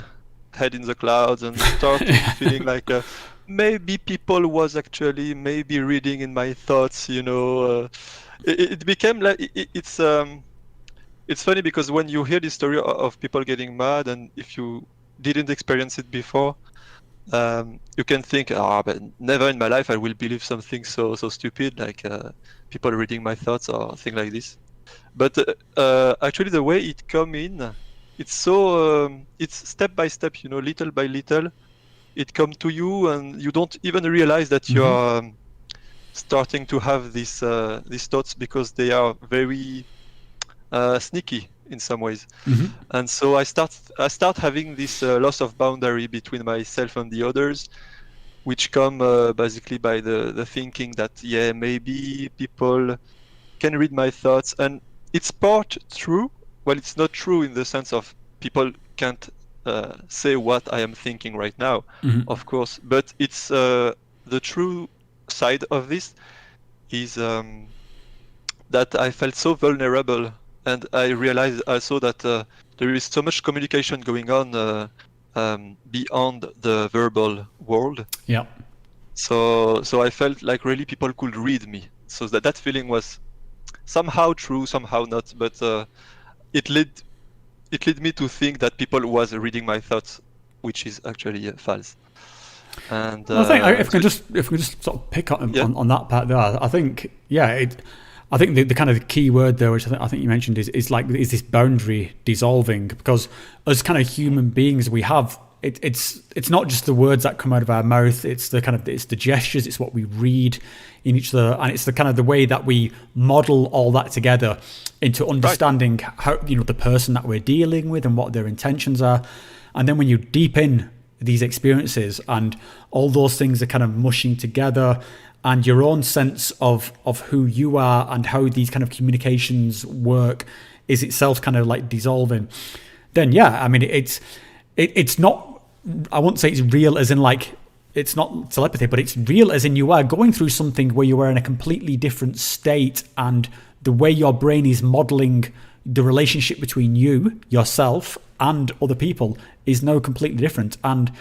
head in the clouds, and started feeling like maybe people was actually maybe reading in my thoughts. It became like it's funny because when you hear the story of people getting mad, and if you didn't experience it before, you can think, but never in my life I will believe something so stupid like people reading my thoughts or thing like this. But actually the way it come in, it's so it's step by step, little by little. It comes to you, and you don't even realize that you're starting to have these thoughts, because they are very sneaky in some ways. And so I start having this loss of boundary between myself and the others, which come basically by the thinking that maybe people can read my thoughts, and it's part true. Well, it's not true in the sense of people can't say what I am thinking right now, of course, but it's the the true side of this is that I felt so vulnerable, and I realized also that there is so much communication going on beyond the verbal world. Yeah. So I felt like really people could read me. So that feeling was somehow true, somehow not, but it led me to think that people was reading my thoughts, which is actually false. And I think if we can just sort of pick on that part there, I think I think the kind of the key word there, which I think you mentioned, is this boundary dissolving, because as kind of human beings we have. It's not just the words that come out of our mouth. It's the gestures. It's what we read in each other, and it's the kind of the way that we model all that together into understanding how the person that we're dealing with and what their intentions are. And then when you deepen these experiences and all those things are kind of mushing together, and your own sense of who you are and how these kind of communications work is itself kind of like dissolving, then I mean it's not. I won't say it's real as in like it's not telepathy, but it's real as in you are going through something where you are in a completely different state, and the way your brain is modeling the relationship between yourself, and other people is now completely different. And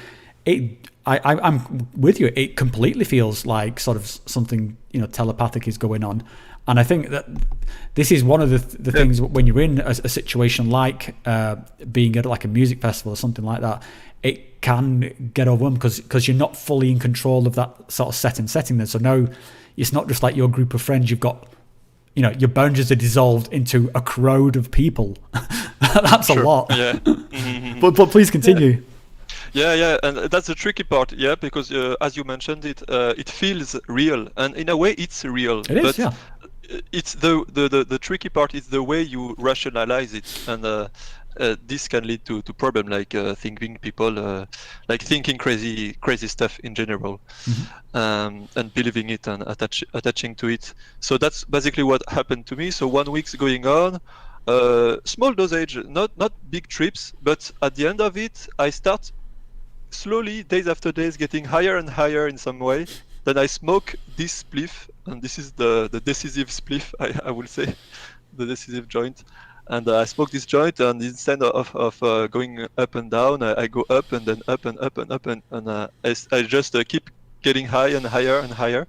I'm with you. It completely feels like sort of something telepathic is going on. And I think that this is one of the things when you're in a situation like being at like a music festival or something like that, it can get overwhelmed because you're not fully in control of that sort of setting there. So now it's not just like your group of friends. You've got, your boundaries are dissolved into a crowd of people. That's a lot. Yeah. but please continue. Yeah, and that's the tricky part. Yeah, because as you mentioned it, it feels real, and in a way it's real. It is, yeah. It's the tricky part is the way you rationalize it, and this can lead to problem like thinking people like thinking crazy stuff in general, and believing it and attaching to it. So that's basically what happened to me. So 1 week's going on, small dosage, not big trips, but at the end of it, I start slowly, days after days, getting higher and higher in some way. Then I smoke this spliff, and this is the decisive spliff, I will say, the decisive joint. And I smoke this joint, and instead of going up and down, I go up and then up and up and up, and I just keep getting higher and higher and higher,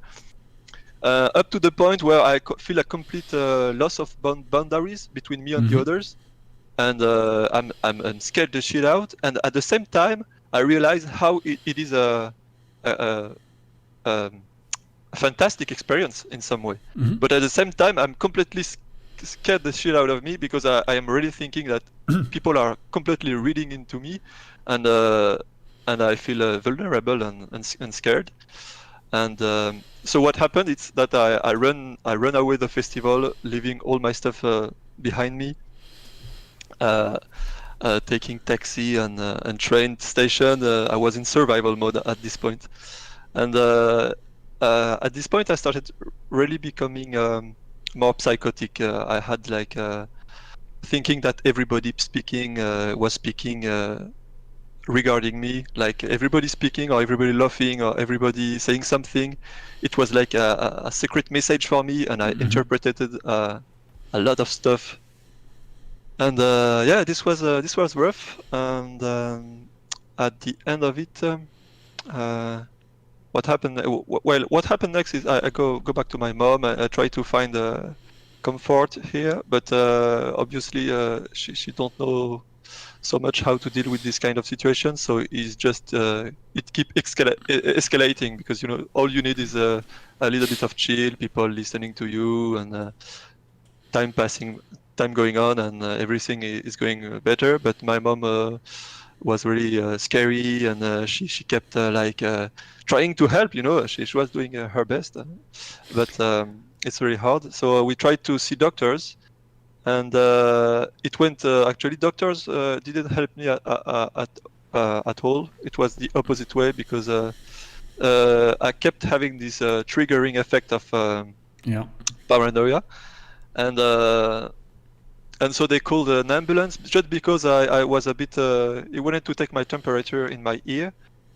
up to the point where I feel a complete loss of boundaries between me and the others, and I'm scared the shit out. And at the same time, I realize how it is a fantastic experience in some way. But at the same time, I'm completely scared the shit out of me, because I am really thinking that people are completely reading into me, and I feel vulnerable and scared. And so what happened is that I run away the festival, leaving all my stuff behind me, taking taxi and train station. I was in survival mode at this point, and at this point I started really becoming more psychotic. I had like thinking that everybody was speaking regarding me, like everybody speaking or everybody laughing or everybody saying something. It was like a secret message for me, and I interpreted a lot of stuff. And this was rough. And at the end of it, what happened? Well, what happened next is I go back to my mom. I try to find comfort here, but obviously she don't know so much how to deal with this kind of situation. So it's just it keep escalating, because all you need is a little bit of chill, people listening to you, and time going on, and everything is going better. But my mom was really scary, and she kept trying to help. She was doing her best, but it's very hard. So we tried to see doctors, and it went actually doctors didn't help me at all. It was the opposite way, because I kept having this triggering effect of paranoia, and so they called an ambulance, just because I was a bit. He wanted to take my temperature in my ear,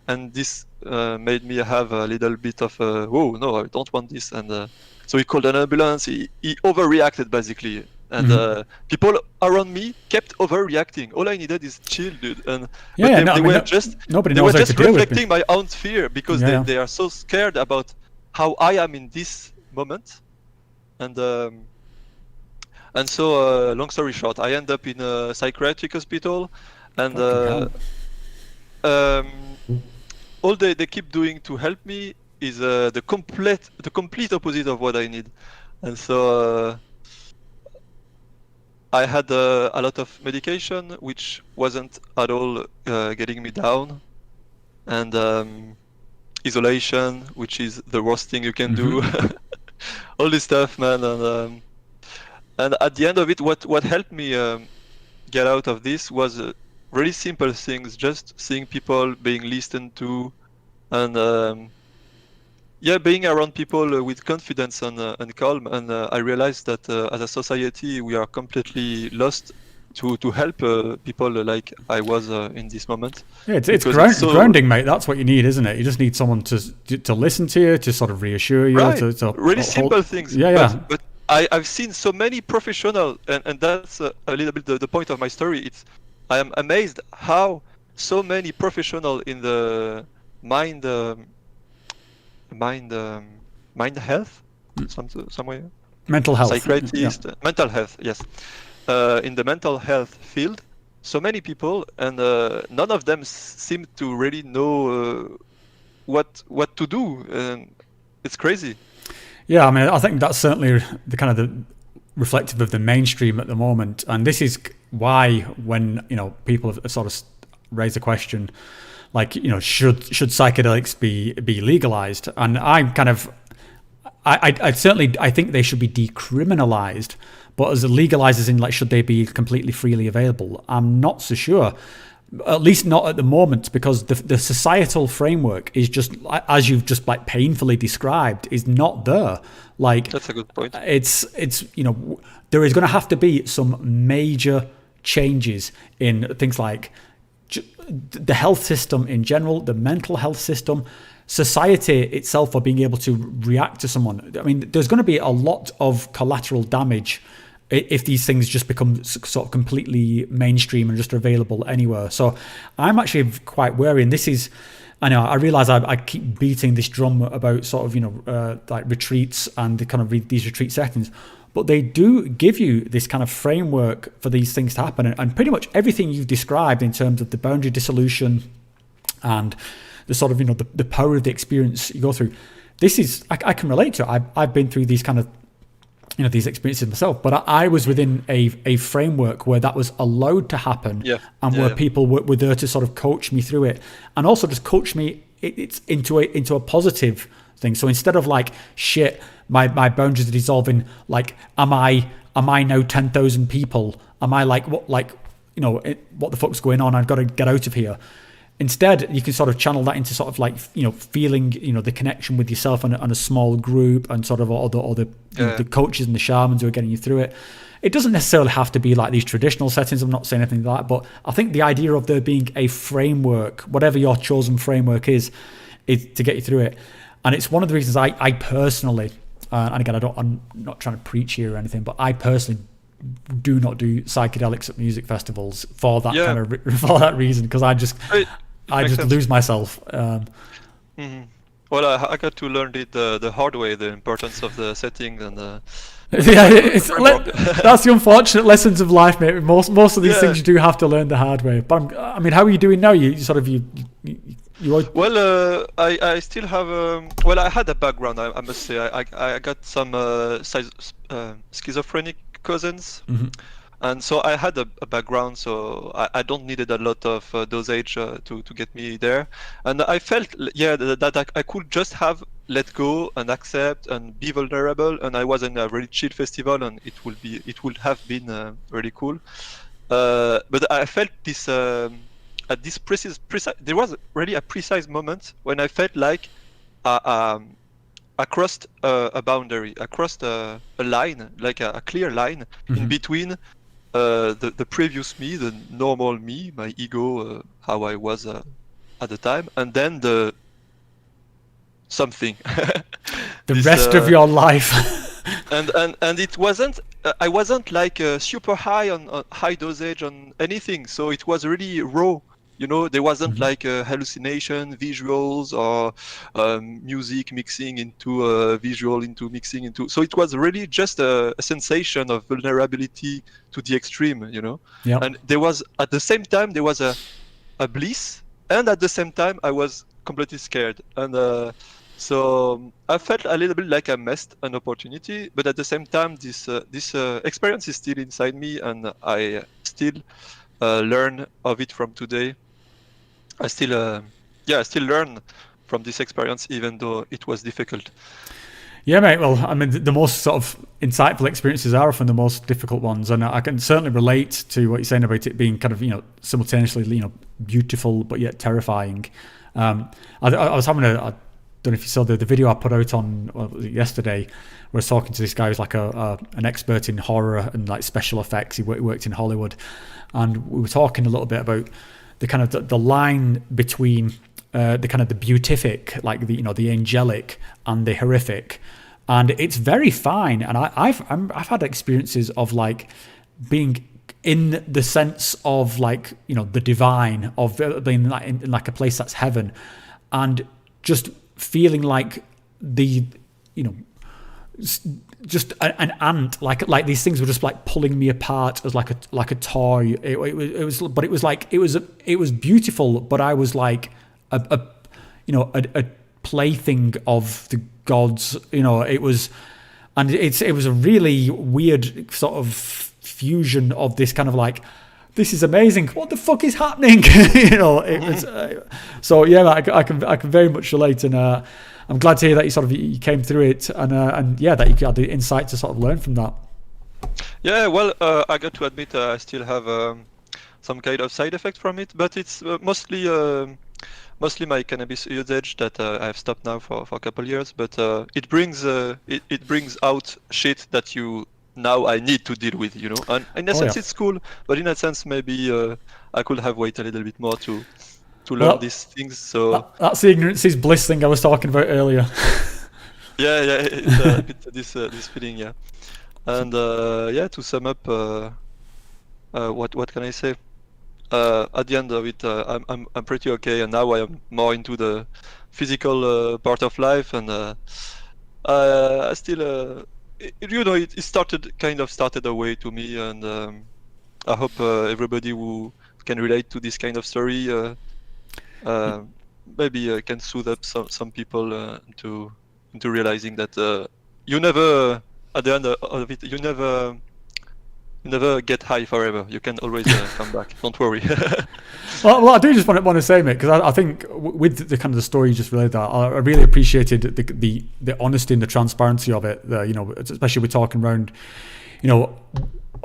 and this made me have a little bit of oh no, I don't want this, and so he called an ambulance. He overreacted basically, and people around me kept overreacting. All I needed is chill, dude, and they were just reflecting my own fear because they are so scared about how I am in this moment, and so long story short, I end up in a psychiatric hospital, and all they keep doing to help me is the complete opposite of what I need, and so I had a lot of medication which wasn't at all getting me down, and isolation, which is the worst thing you can do. All this stuff, man, and at the end of it, what helped me get out of this was really simple things, just seeing people being listened to, and being around people with confidence and calm. And I realized that as a society, we are completely lost to help people like I was in this moment. Yeah, it's grounding, mate. That's what you need, isn't it? You just need someone to listen to you, to sort of reassure you. Right. Really simple things. Yeah. But I've seen so many professionals, and that's a little bit the point of my story. I am amazed how so many professionals in the mind health, some way. Mental health. Psychiatrist, mental health, yes. In the mental health field, so many people, and none of them seem to really know what to do. And it's crazy. Yeah, I mean, I think that's certainly the kind of the reflective of the mainstream at the moment, and this is why when people have sort of raised the question, like should psychedelics be legalized, and I'm kind of I certainly think they should be decriminalized, but as legalized as in like should they be completely freely available, I'm not so sure. At least not at the moment, because the societal framework is just, as you've just like painfully described, is not there. Like, that's a good point. It's there is going to have to be some major changes in things like the health system in general, the mental health system, society itself, for being able to react to someone. I mean, there's going to be a lot of collateral damage if these things just become sort of completely mainstream and just available anywhere. So I'm actually quite wary, and this is, I know, I realize I keep beating this drum about sort of, like retreats and the kind of these retreat settings, but they do give you this kind of framework for these things to happen. And pretty much everything you've described in terms of the boundary dissolution and the sort of, the power of the experience you go through, this is, I can relate to it. I've been through these kind of, these experiences myself, but I was within a framework where that was allowed to happen, and where people were there to sort of coach me through it, and also just coach me into a positive thing. So instead of like, shit, my boundaries are dissolving, like, am I now 10,000 people? Am I like, what the fuck's going on? I've got to get out of here. Instead, you can sort of channel that into sort of like, feeling, the connection with yourself and a small group, and sort of all the coaches and the shamans who are getting you through it. It doesn't necessarily have to be like these traditional settings. I'm not saying anything like that, but I think the idea of there being a framework, whatever your chosen framework is to get you through it. And it's one of the reasons I personally, and again, I'm not trying to preach here or anything, but I personally do not do psychedelics at music festivals for that kind of for that reason, because I just lose myself. Well, I got to learn it the hard way, the importance of the setting and that's the unfortunate lessons of life, mate. Most of these things you do have to learn the hard way. But I mean, how are you doing now? You sort of you Well, I still have well, I had a background, I must say. I got some schizophrenic cousins. And so I had a background, so I don't needed a lot of dosage to get me there. And I felt, that I could just have let go and accept and be vulnerable. And I was in a really chill festival, and it would have been really cool. But I felt this at this precise. There was really a precise moment when I felt like I crossed a boundary. I crossed a line, like a clear line in between. The previous me, the normal me, my ego, how I was at the time, and then the something. The This, rest of your life. and it wasn't I wasn't like super high on high dosage on anything, so it was really raw, there wasn't like hallucination visuals or music mixing into visual into mixing into, so it was really just a sensation of vulnerability to the extreme. Yeah. And there was at the same time there was a bliss, and at the same time I was completely scared, and so I felt a little bit like I missed an opportunity, but at the same time, this experience is still inside me, and I still learn of it from today. I still learn from this experience, even though it was difficult. Yeah, mate. Well, I mean, the most sort of insightful experiences are often the most difficult ones, and I can certainly relate to what you're saying about it being kind of, simultaneously, beautiful but yet terrifying. I was having I don't know if you saw the video I put out on yesterday, where I was talking to this guy who's like an expert in horror and like special effects. He worked in Hollywood, and we were talking a little bit about the kind of the line between the kind of the beatific, like the angelic, and the horrific, and it's very fine. And I've had experiences of like being in the sense of like the divine, of being like in like a place that's heaven, and just feeling like just an ant, like these things were just like pulling me apart as like a toy. It was beautiful, but I was like a plaything of the gods. It was a really weird sort of fusion of this kind of like, this is amazing, what the fuck is happening? It was so yeah, I can very much relate, and I'm glad to hear that you came through it, and yeah, that you had the insight to sort of learn from that. Yeah, well, I got to admit I still have some kind of side effect from it, but it's mostly my cannabis usage that I've stopped now for a couple of years, but it brings out shit that now I need to deal with, and in a sense it's cool, but in a sense maybe I could have waited a little bit more to learn these things. So that's the ignorance is bliss thing I was talking about earlier. yeah, it's a bit this feeling, yeah. And to sum up, what can I say? At the end of it, I'm pretty okay, and now I am more into the physical part of life, and I still it started a way to me, and I hope everybody who can relate to this kind of story maybe can soothe up some people into realizing that you never, at the end of it, you never get high forever. You can always come back. Don't worry. Well, I do just want to say, mate, because I think with the kind of the story you just related, that I really appreciated the honesty and the transparency of it. Especially we're talking around,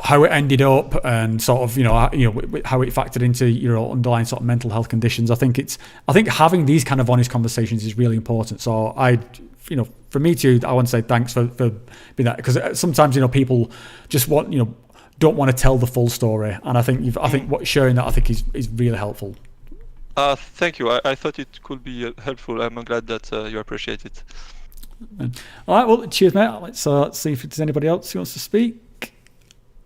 how it ended up, and sort of how it factored into your underlying sort of mental health conditions. I think having these kind of honest conversations is really important. So for me too, I want to say thanks for being that, because sometimes people just want don't want to tell the full story, and I think what sharing that is really helpful. Thank you. I thought it could be helpful. I'm glad that you appreciate it. All right, well, cheers, mate. Let's see if there's anybody else who wants to speak.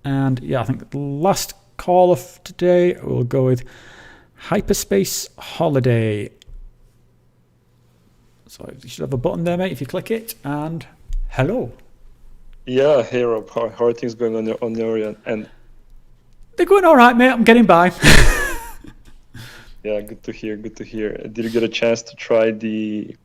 And yeah, I think the last call of today, we'll go with Hyperspace Holiday. So you should have a button there, mate, if you click it. And hello. Yeah, hey Rob, how are things going on your end? They're going all right, mate. I'm getting by. Yeah, good to hear. Did you get a chance to try the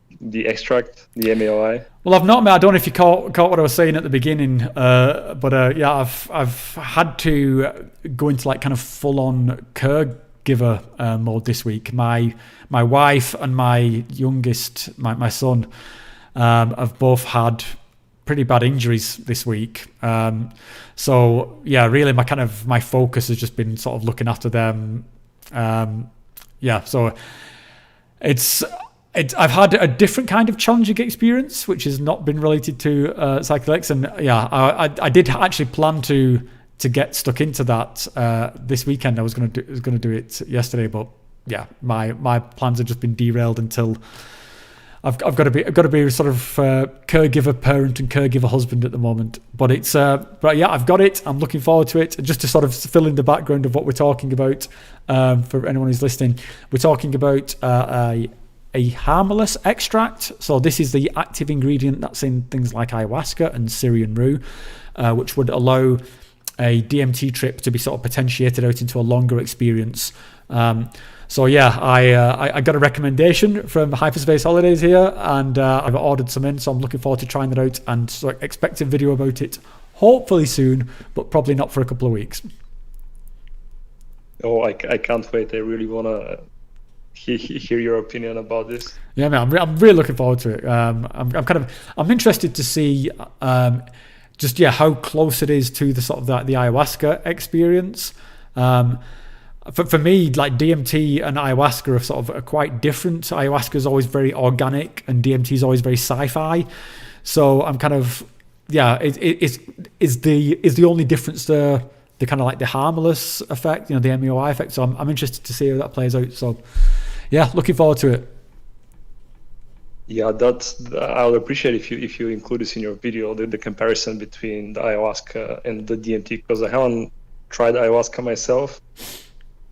extract, the MAOI? Well, I've not, mate. I don't know if you caught what I was saying at the beginning, but yeah, I've had to go into like kind of full on caregiver mode this week. My wife and my youngest, my son, have both had pretty bad injuries this week. So yeah, really my focus has just been sort of looking after them. So I've had a different kind of challenging experience, which has not been related to psychedelics, and yeah, I did actually plan to get stuck into that this weekend. I was going to do it yesterday, but yeah, my plans have just been derailed until I've got to be sort of caregiver parent and caregiver husband at the moment. But but yeah, I've got it. I'm looking forward to it. And just to sort of fill in the background of what we're talking about, for anyone who's listening, we're talking about a harmless extract. So this is the active ingredient that's in things like ayahuasca and Syrian rue, which would allow a DMT trip to be sort of potentiated out into a longer experience. So yeah, I got a recommendation from Hyperspace Holidays here, and I've ordered some in, so I'm looking forward to trying that out, and so expect a video about it hopefully soon, but probably not for a couple of weeks. Oh, I can't wait. I really want to hear your opinion about this. Yeah, man, I'm really looking forward to it. I'm interested to see just how close it is to the sort of the ayahuasca experience. For me, like DMT and ayahuasca are quite different. Ayahuasca is always very organic, and DMT is always very sci-fi. So I'm kind of is the only difference the kind of like the harmless effect, the MAOI effect. So I'm interested to see how that plays out. So yeah, looking forward to it. Yeah, I would appreciate if you include this in your video, the comparison between the ayahuasca and the DMT, because I haven't tried ayahuasca myself.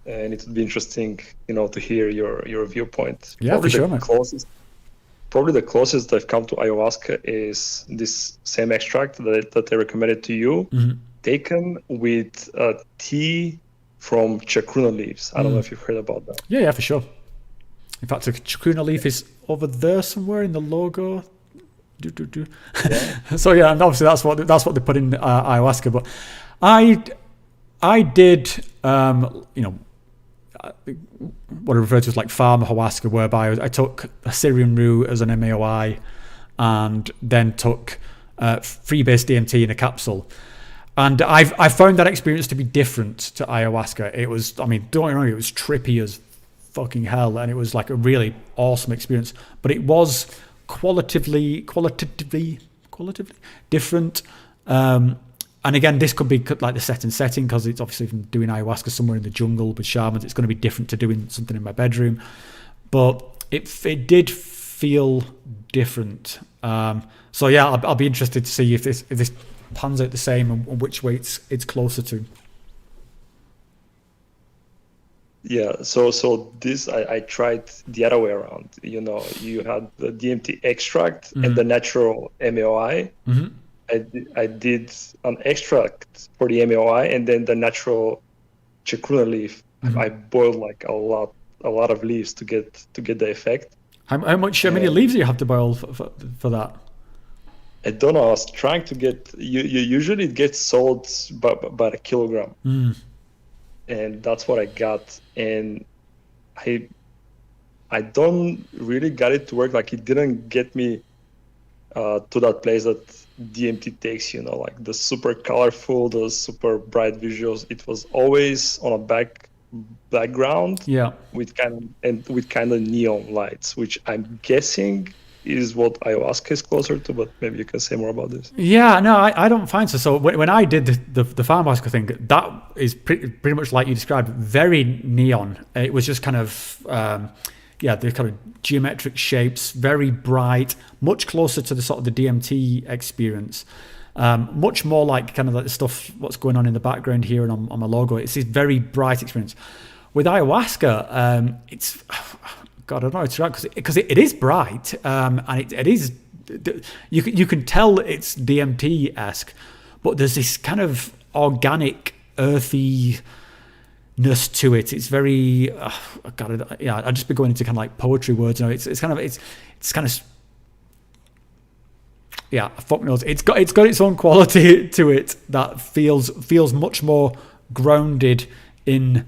And it would be interesting, to hear your viewpoint. Yeah, probably for sure, man. Probably the closest I've come to ayahuasca is this same extract that I recommended to you, taken with tea from chacruna leaves. I don't know if you've heard about that. Yeah, for sure. In fact, the chacruna leaf is over there somewhere in the logo. Yeah. So yeah, and obviously that's what they put in ayahuasca. But I did, what I refer to as like farm ayahuasca, whereby I took a Syrian rue as an MAOI and then took freebase DMT in a capsule. And I found that experience to be different to ayahuasca. It was, don't get me wrong, it was trippy as fucking hell, and it was like a really awesome experience. But it was qualitatively different. And again, this could be like the setting, because it's obviously from doing ayahuasca somewhere in the jungle with shamans. It's going to be different to doing something in my bedroom. But it did feel different. So yeah, I'll be interested to see if this pans out the same and which way it's closer to. Yeah, so this I tried the other way around. You had the DMT extract and the natural MAOI. Mm-hmm. I did an extract for the MAOI and then the natural chacruna leaf. Mm-hmm. I boiled like a lot of leaves to get the effect. How many leaves do you have to boil for that? I don't know. I was trying to get. You usually it gets sold by a kilogram, and that's what I got. And I don't really got it to work. Like it didn't get me to that place that DMT takes, like the super colorful, the super bright visuals. It was always on a background, with kind of neon lights, which I'm guessing is what ayahuasca is closer to. But maybe you can say more about this. Yeah, no, I don't find so. So when I did the farm ayahuasca thing, that is pretty much like you described, very neon. It was just kind of the kind of geometric shapes, very bright, much closer to the sort of the DMT experience. Much more like kind of like the stuff, what's going on in the background here and on my logo. It's this very bright experience. With ayahuasca, it's, God, I don't know, it's right, because it is bright, and it is, you can tell it's DMT-esque, but there's this kind of organic, earthy to it. It's very I'd just be going into kind of like poetry words. It's kind of fuck knows. It's got its own quality to it that feels much more grounded in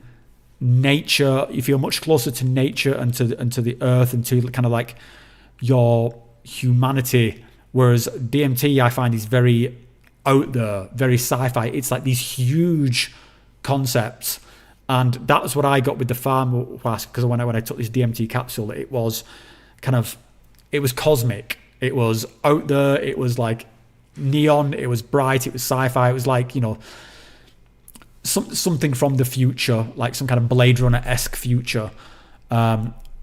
nature. You feel much closer to nature and to the earth and to kind of like your humanity, whereas DMT I find is very out there, very sci-fi. It's like these huge concepts. And that was what I got with the farm ayahuasca, because when I took this DMT capsule, it was cosmic. It was out there. It was like neon. It was bright. It was sci-fi. It was like, something from the future, like some kind of Blade Runner-esque future.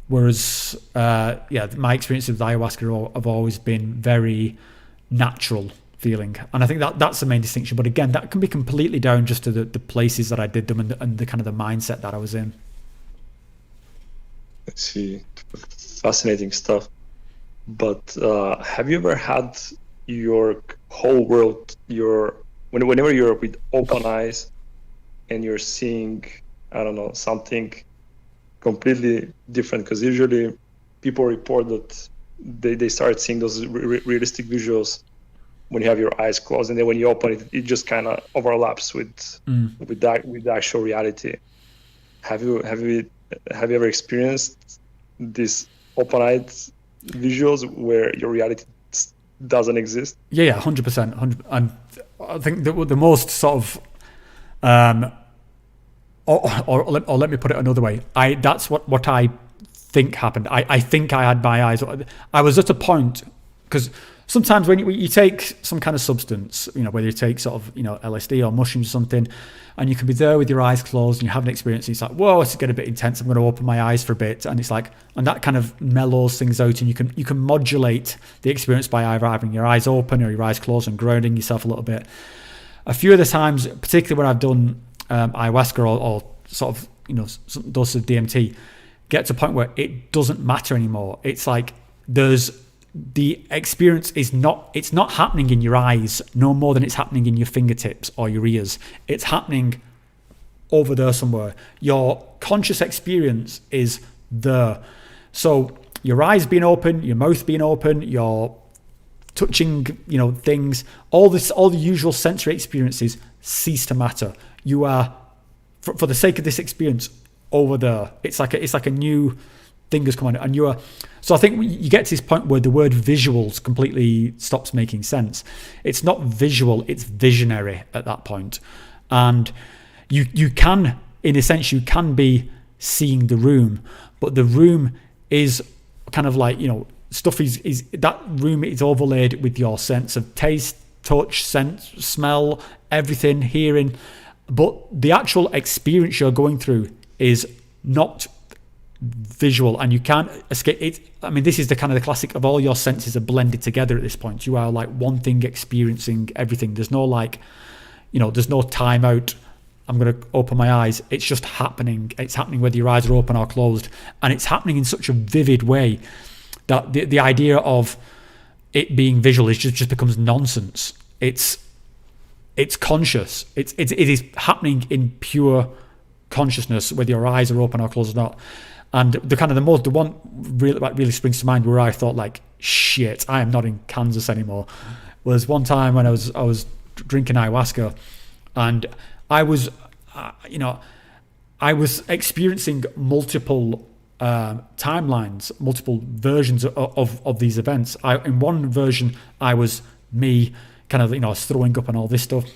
Whereas, my experiences with ayahuasca have always been very natural feeling, and I think that's the main distinction. But again, that can be completely down just to the places that I did them and the kind of the mindset that I was in. I see. Fascinating stuff. But have you ever had your whole world, whenever you're with open eyes and you're seeing, I don't know, something completely different? Because usually people report that they start seeing those realistic visuals when you have your eyes closed, and then when you open it, it just kind of overlaps with the actual reality. Have you ever experienced this open-eyed visuals where your reality doesn't exist? Yeah, 100%. And I think the most sort of, or let me put it another way. That's what I think happened. I think I had my eyes. I was at a point, because sometimes when you take some kind of substance, whether you take sort of, LSD or mushrooms or something, and you can be there with your eyes closed and you have an experience, and it's like, whoa, it's getting a bit intense. I'm going to open my eyes for a bit. And it's like, and that kind of mellows things out, and you can modulate the experience by either having your eyes open or your eyes closed and grounding yourself a little bit. A few of the times, particularly when I've done ayahuasca or sort of, doses of DMT, get to a point where it doesn't matter anymore. It's like the experience it's not happening in your eyes no more than it's happening in your fingertips or your ears. It's happening over there somewhere. Your conscious experience is there. So your eyes being open, your mouth being open, your touching, things, all the usual sensory experiences cease to matter. You are, for the sake of this experience, over there. It's like a new thing has come on, and so I think you get to this point where the word visuals completely stops making sense. It's not visual, it's visionary at that point. And you can, in a sense, you can be seeing the room, but the room is kind of like, stuff is that room is overlaid with your sense of taste, touch, sense, smell, everything, hearing, but the actual experience you're going through is not visual, and you can't escape it. I mean, this is the kind of the classic of all your senses are blended together at this point. You are like one thing experiencing everything. There's no there's no time out. I'm going to open my eyes. It's just happening. It's happening whether your eyes are open or closed, and it's happening in such a vivid way that the idea of it being visual just becomes nonsense. It's conscious. It is happening in pure consciousness, whether your eyes are open or closed or not. And the one really springs to mind where I thought like, shit, I am not in Kansas anymore, was one time when I was drinking ayahuasca, and I was experiencing multiple timelines, multiple versions of these events. In one version, I was me, kind of, I was throwing up and all this stuff.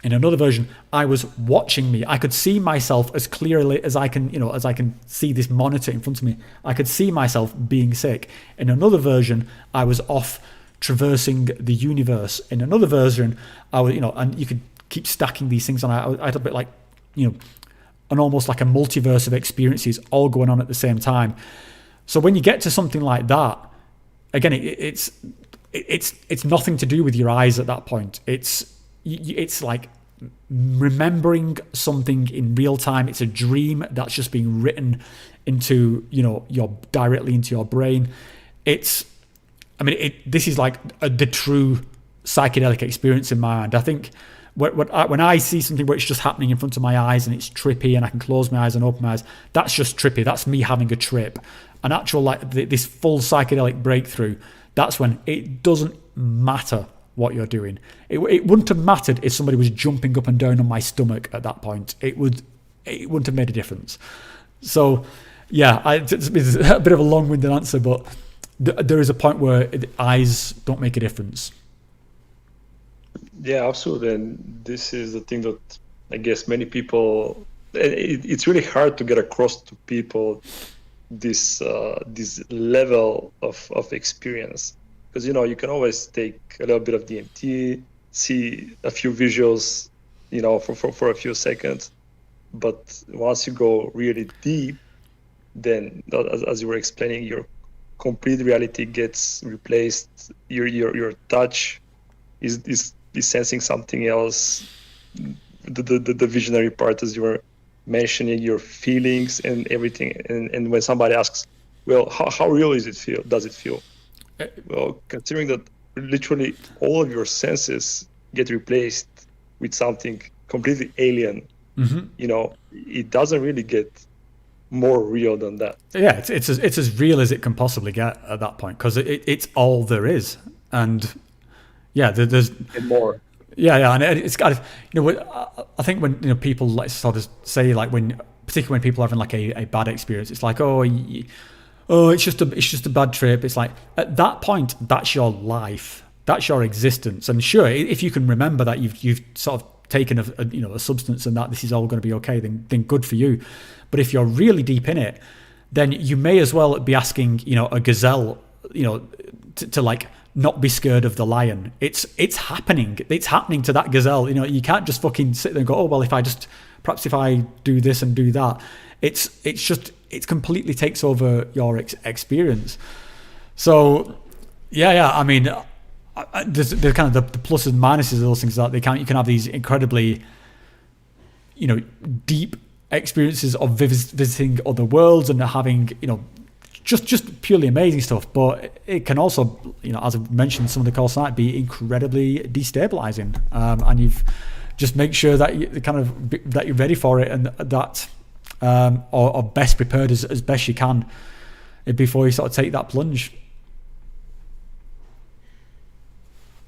In another version, I was watching me. I could see myself as clearly as I can see this monitor in front of me. I could see myself being sick. In another version, I was off traversing the universe. In another version, I was, and you could keep stacking these things on. I had a bit like, an almost like a multiverse of experiences all going on at the same time. So when you get to something like that, again, it's nothing to do with your eyes at that point. It's like remembering something in real time. It's a dream that's just being written into, directly into your brain. This is like the true psychedelic experience in my mind. I think when I see something where it's just happening in front of my eyes and it's trippy and I can close my eyes and open my eyes, that's just trippy. That's me having a trip. An actual, like, this full psychedelic breakthrough, that's when it doesn't matter what you're doing. It wouldn't have mattered if somebody was jumping up and down on my stomach at that point. It wouldn't have made a difference. So yeah, it's a bit of a long-winded answer, but there is a point where eyes don't make a difference. Yeah, absolutely. And this is the thing that I guess many people, it's really hard to get across to people this level of experience. Because, you can always take a little bit of DMT, see a few visuals, for a few seconds. But once you go really deep, then as you were explaining, your complete reality gets replaced. Your touch is sensing something else. The visionary part, as you were mentioning, your feelings and everything. And when somebody asks, well, how real does it feel? Well, considering that literally all of your senses get replaced with something completely alien, it doesn't really get more real than that. Yeah, it's as real as it can possibly get at that point, because it's all there is. And yeah, there's and more. Yeah, and it's kind of, I think when people like sort of say, like, particularly when people are having like a bad experience, it's like, oh, it's just a bad trip. It's like, at that point, that's your life, that's your existence. And sure, if you can remember that you've sort of taken a substance and that this is all going to be okay, then good for you. But if you're really deep in it, then you may as well be asking a gazelle to like not be scared of the lion. It's happening to that gazelle. You can't just fucking sit there and go, oh well, if I do this and do that, it completely takes over your experience. So yeah, I mean, there's kind of the pluses and minuses of those things, that you can have these incredibly deep experiences of visiting other worlds and having just purely amazing stuff, but it can also, as I mentioned, some of the calls tonight, be incredibly destabilizing, and you've just make sure that you're ready for it, and that or best prepared as best you can before you sort of take that plunge.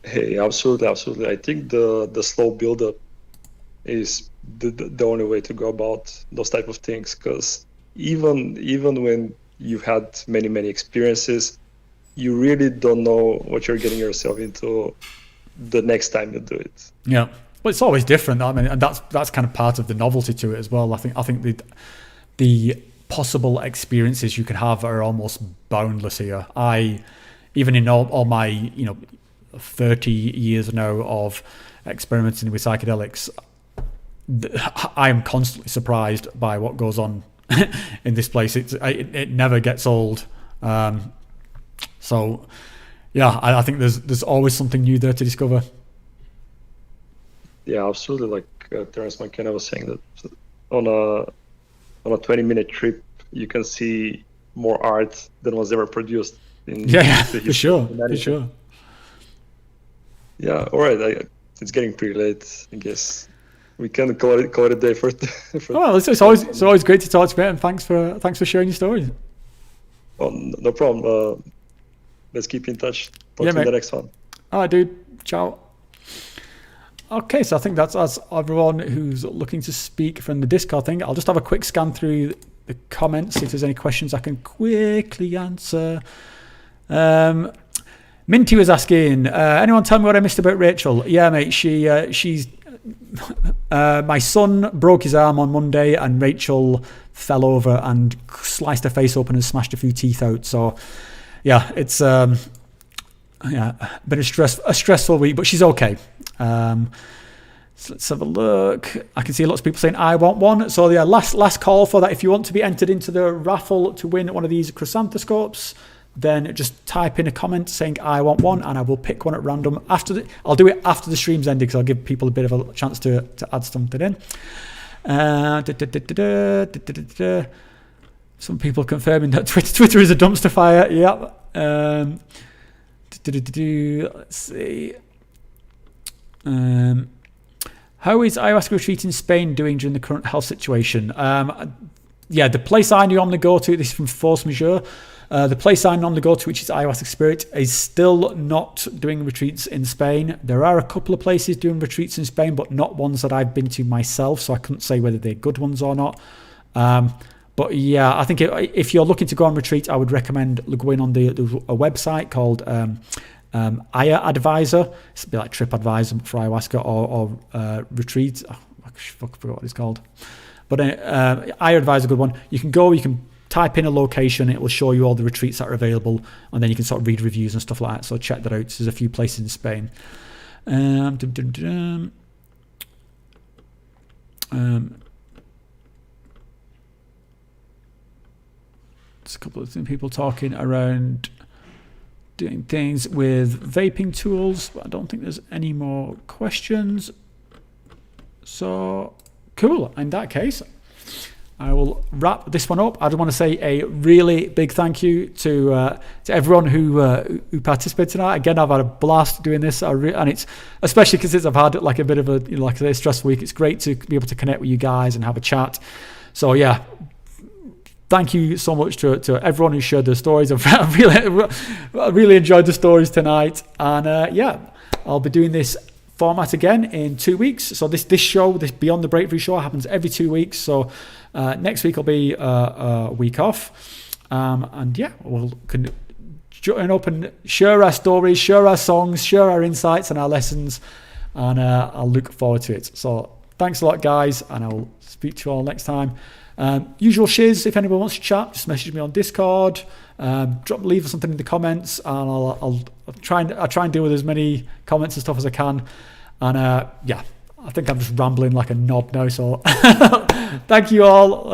Hey, absolutely. I think the slow build-up is the only way to go about those type of things, because even when you've had many experiences, you really don't know what you're getting yourself into the next time you do it. Yeah, well, it's always different. I mean, and that's kind of part of the novelty to it as well. I think the possible experiences you can have are almost boundless here. Even in all my 30 years now of experimenting with psychedelics, I am constantly surprised by what goes on in this place. It never gets old. So yeah, I think there's always something new there to discover. Yeah, absolutely. Like Terence McKenna was saying, that on a 20-minute trip you can see more art than was ever produced in for sure. Yeah, all right. It's getting pretty late, I guess. We can call it a day for well, it's always great to talk to you, and thanks for sharing your stories. Oh, no problem. Let's keep in touch. Talk to you in the next one. All right, dude. Ciao. Okay, so I think that's us, everyone who's looking to speak from the Discord thing. I'll just have a quick scan through the comments, see if there's any questions I can quickly answer. Minty was asking, anyone tell me what I missed about Rachel? Yeah, mate, she's my son broke his arm on Monday, and Rachel fell over and sliced her face open and smashed a few teeth out. So yeah, it's been a stressful week, but she's okay. So let's have a look. I can see lots of people saying I want one. So yeah, last call for that. If you want to be entered into the raffle to win one of these chrysanthoscopes, then just type in a comment saying I want one, and I will pick one at random. I'll do it after the stream's ending, because I'll give people a bit of a chance to add something in. Some people confirming that Twitter is a dumpster fire. Yep. Let's see. How is ayahuasca retreat in Spain doing during the current health situation? The place I normally go to, this is from Force Majeure, the place I normally go to, which is Ayahuasca Spirit, is still not doing retreats in Spain. There are a couple of places doing retreats in Spain, but not ones that I've been to myself, so I couldn't say whether they're good ones or not. But yeah, I think if you're looking to go on retreat, I would recommend going on a website called Aya Advisor. It's a bit like TripAdvisor for ayahuasca, or retreat. Oh, I forgot what it's called. But Aya Advisor, a good one. You can type in a location, it will show you all the retreats that are available, and then you can sort of read reviews and stuff like that. So check that out. There's a few places in Spain. There's a couple of people talking around doing things with vaping tools, but I don't think there's any more questions. So cool. In that case, I will wrap this one up. I just want to say a really big thank you to everyone who participated tonight. Again, I've had a blast doing this, and it's especially because I've had like a bit of a, you know, like I say, stressful week. It's great to be able to connect with you guys and have a chat. So yeah, thank you so much to everyone who shared their stories. I really enjoyed the stories tonight, and yeah, I'll be doing this format again in 2 weeks. So this show, this Beyond the Breakthrough show, happens every 2 weeks. So next week will be a week off, and yeah, we'll join up and share our stories, share our songs, share our insights and our lessons, and I'll look forward to it. So thanks a lot, guys, and I'll speak to you all next time. Usual shiz, if anyone wants to chat, just message me on Discord, leave something in the comments, and I'll try and deal with as many comments and stuff as I can. And yeah, I think I'm just rambling like a knob now, so thank you all.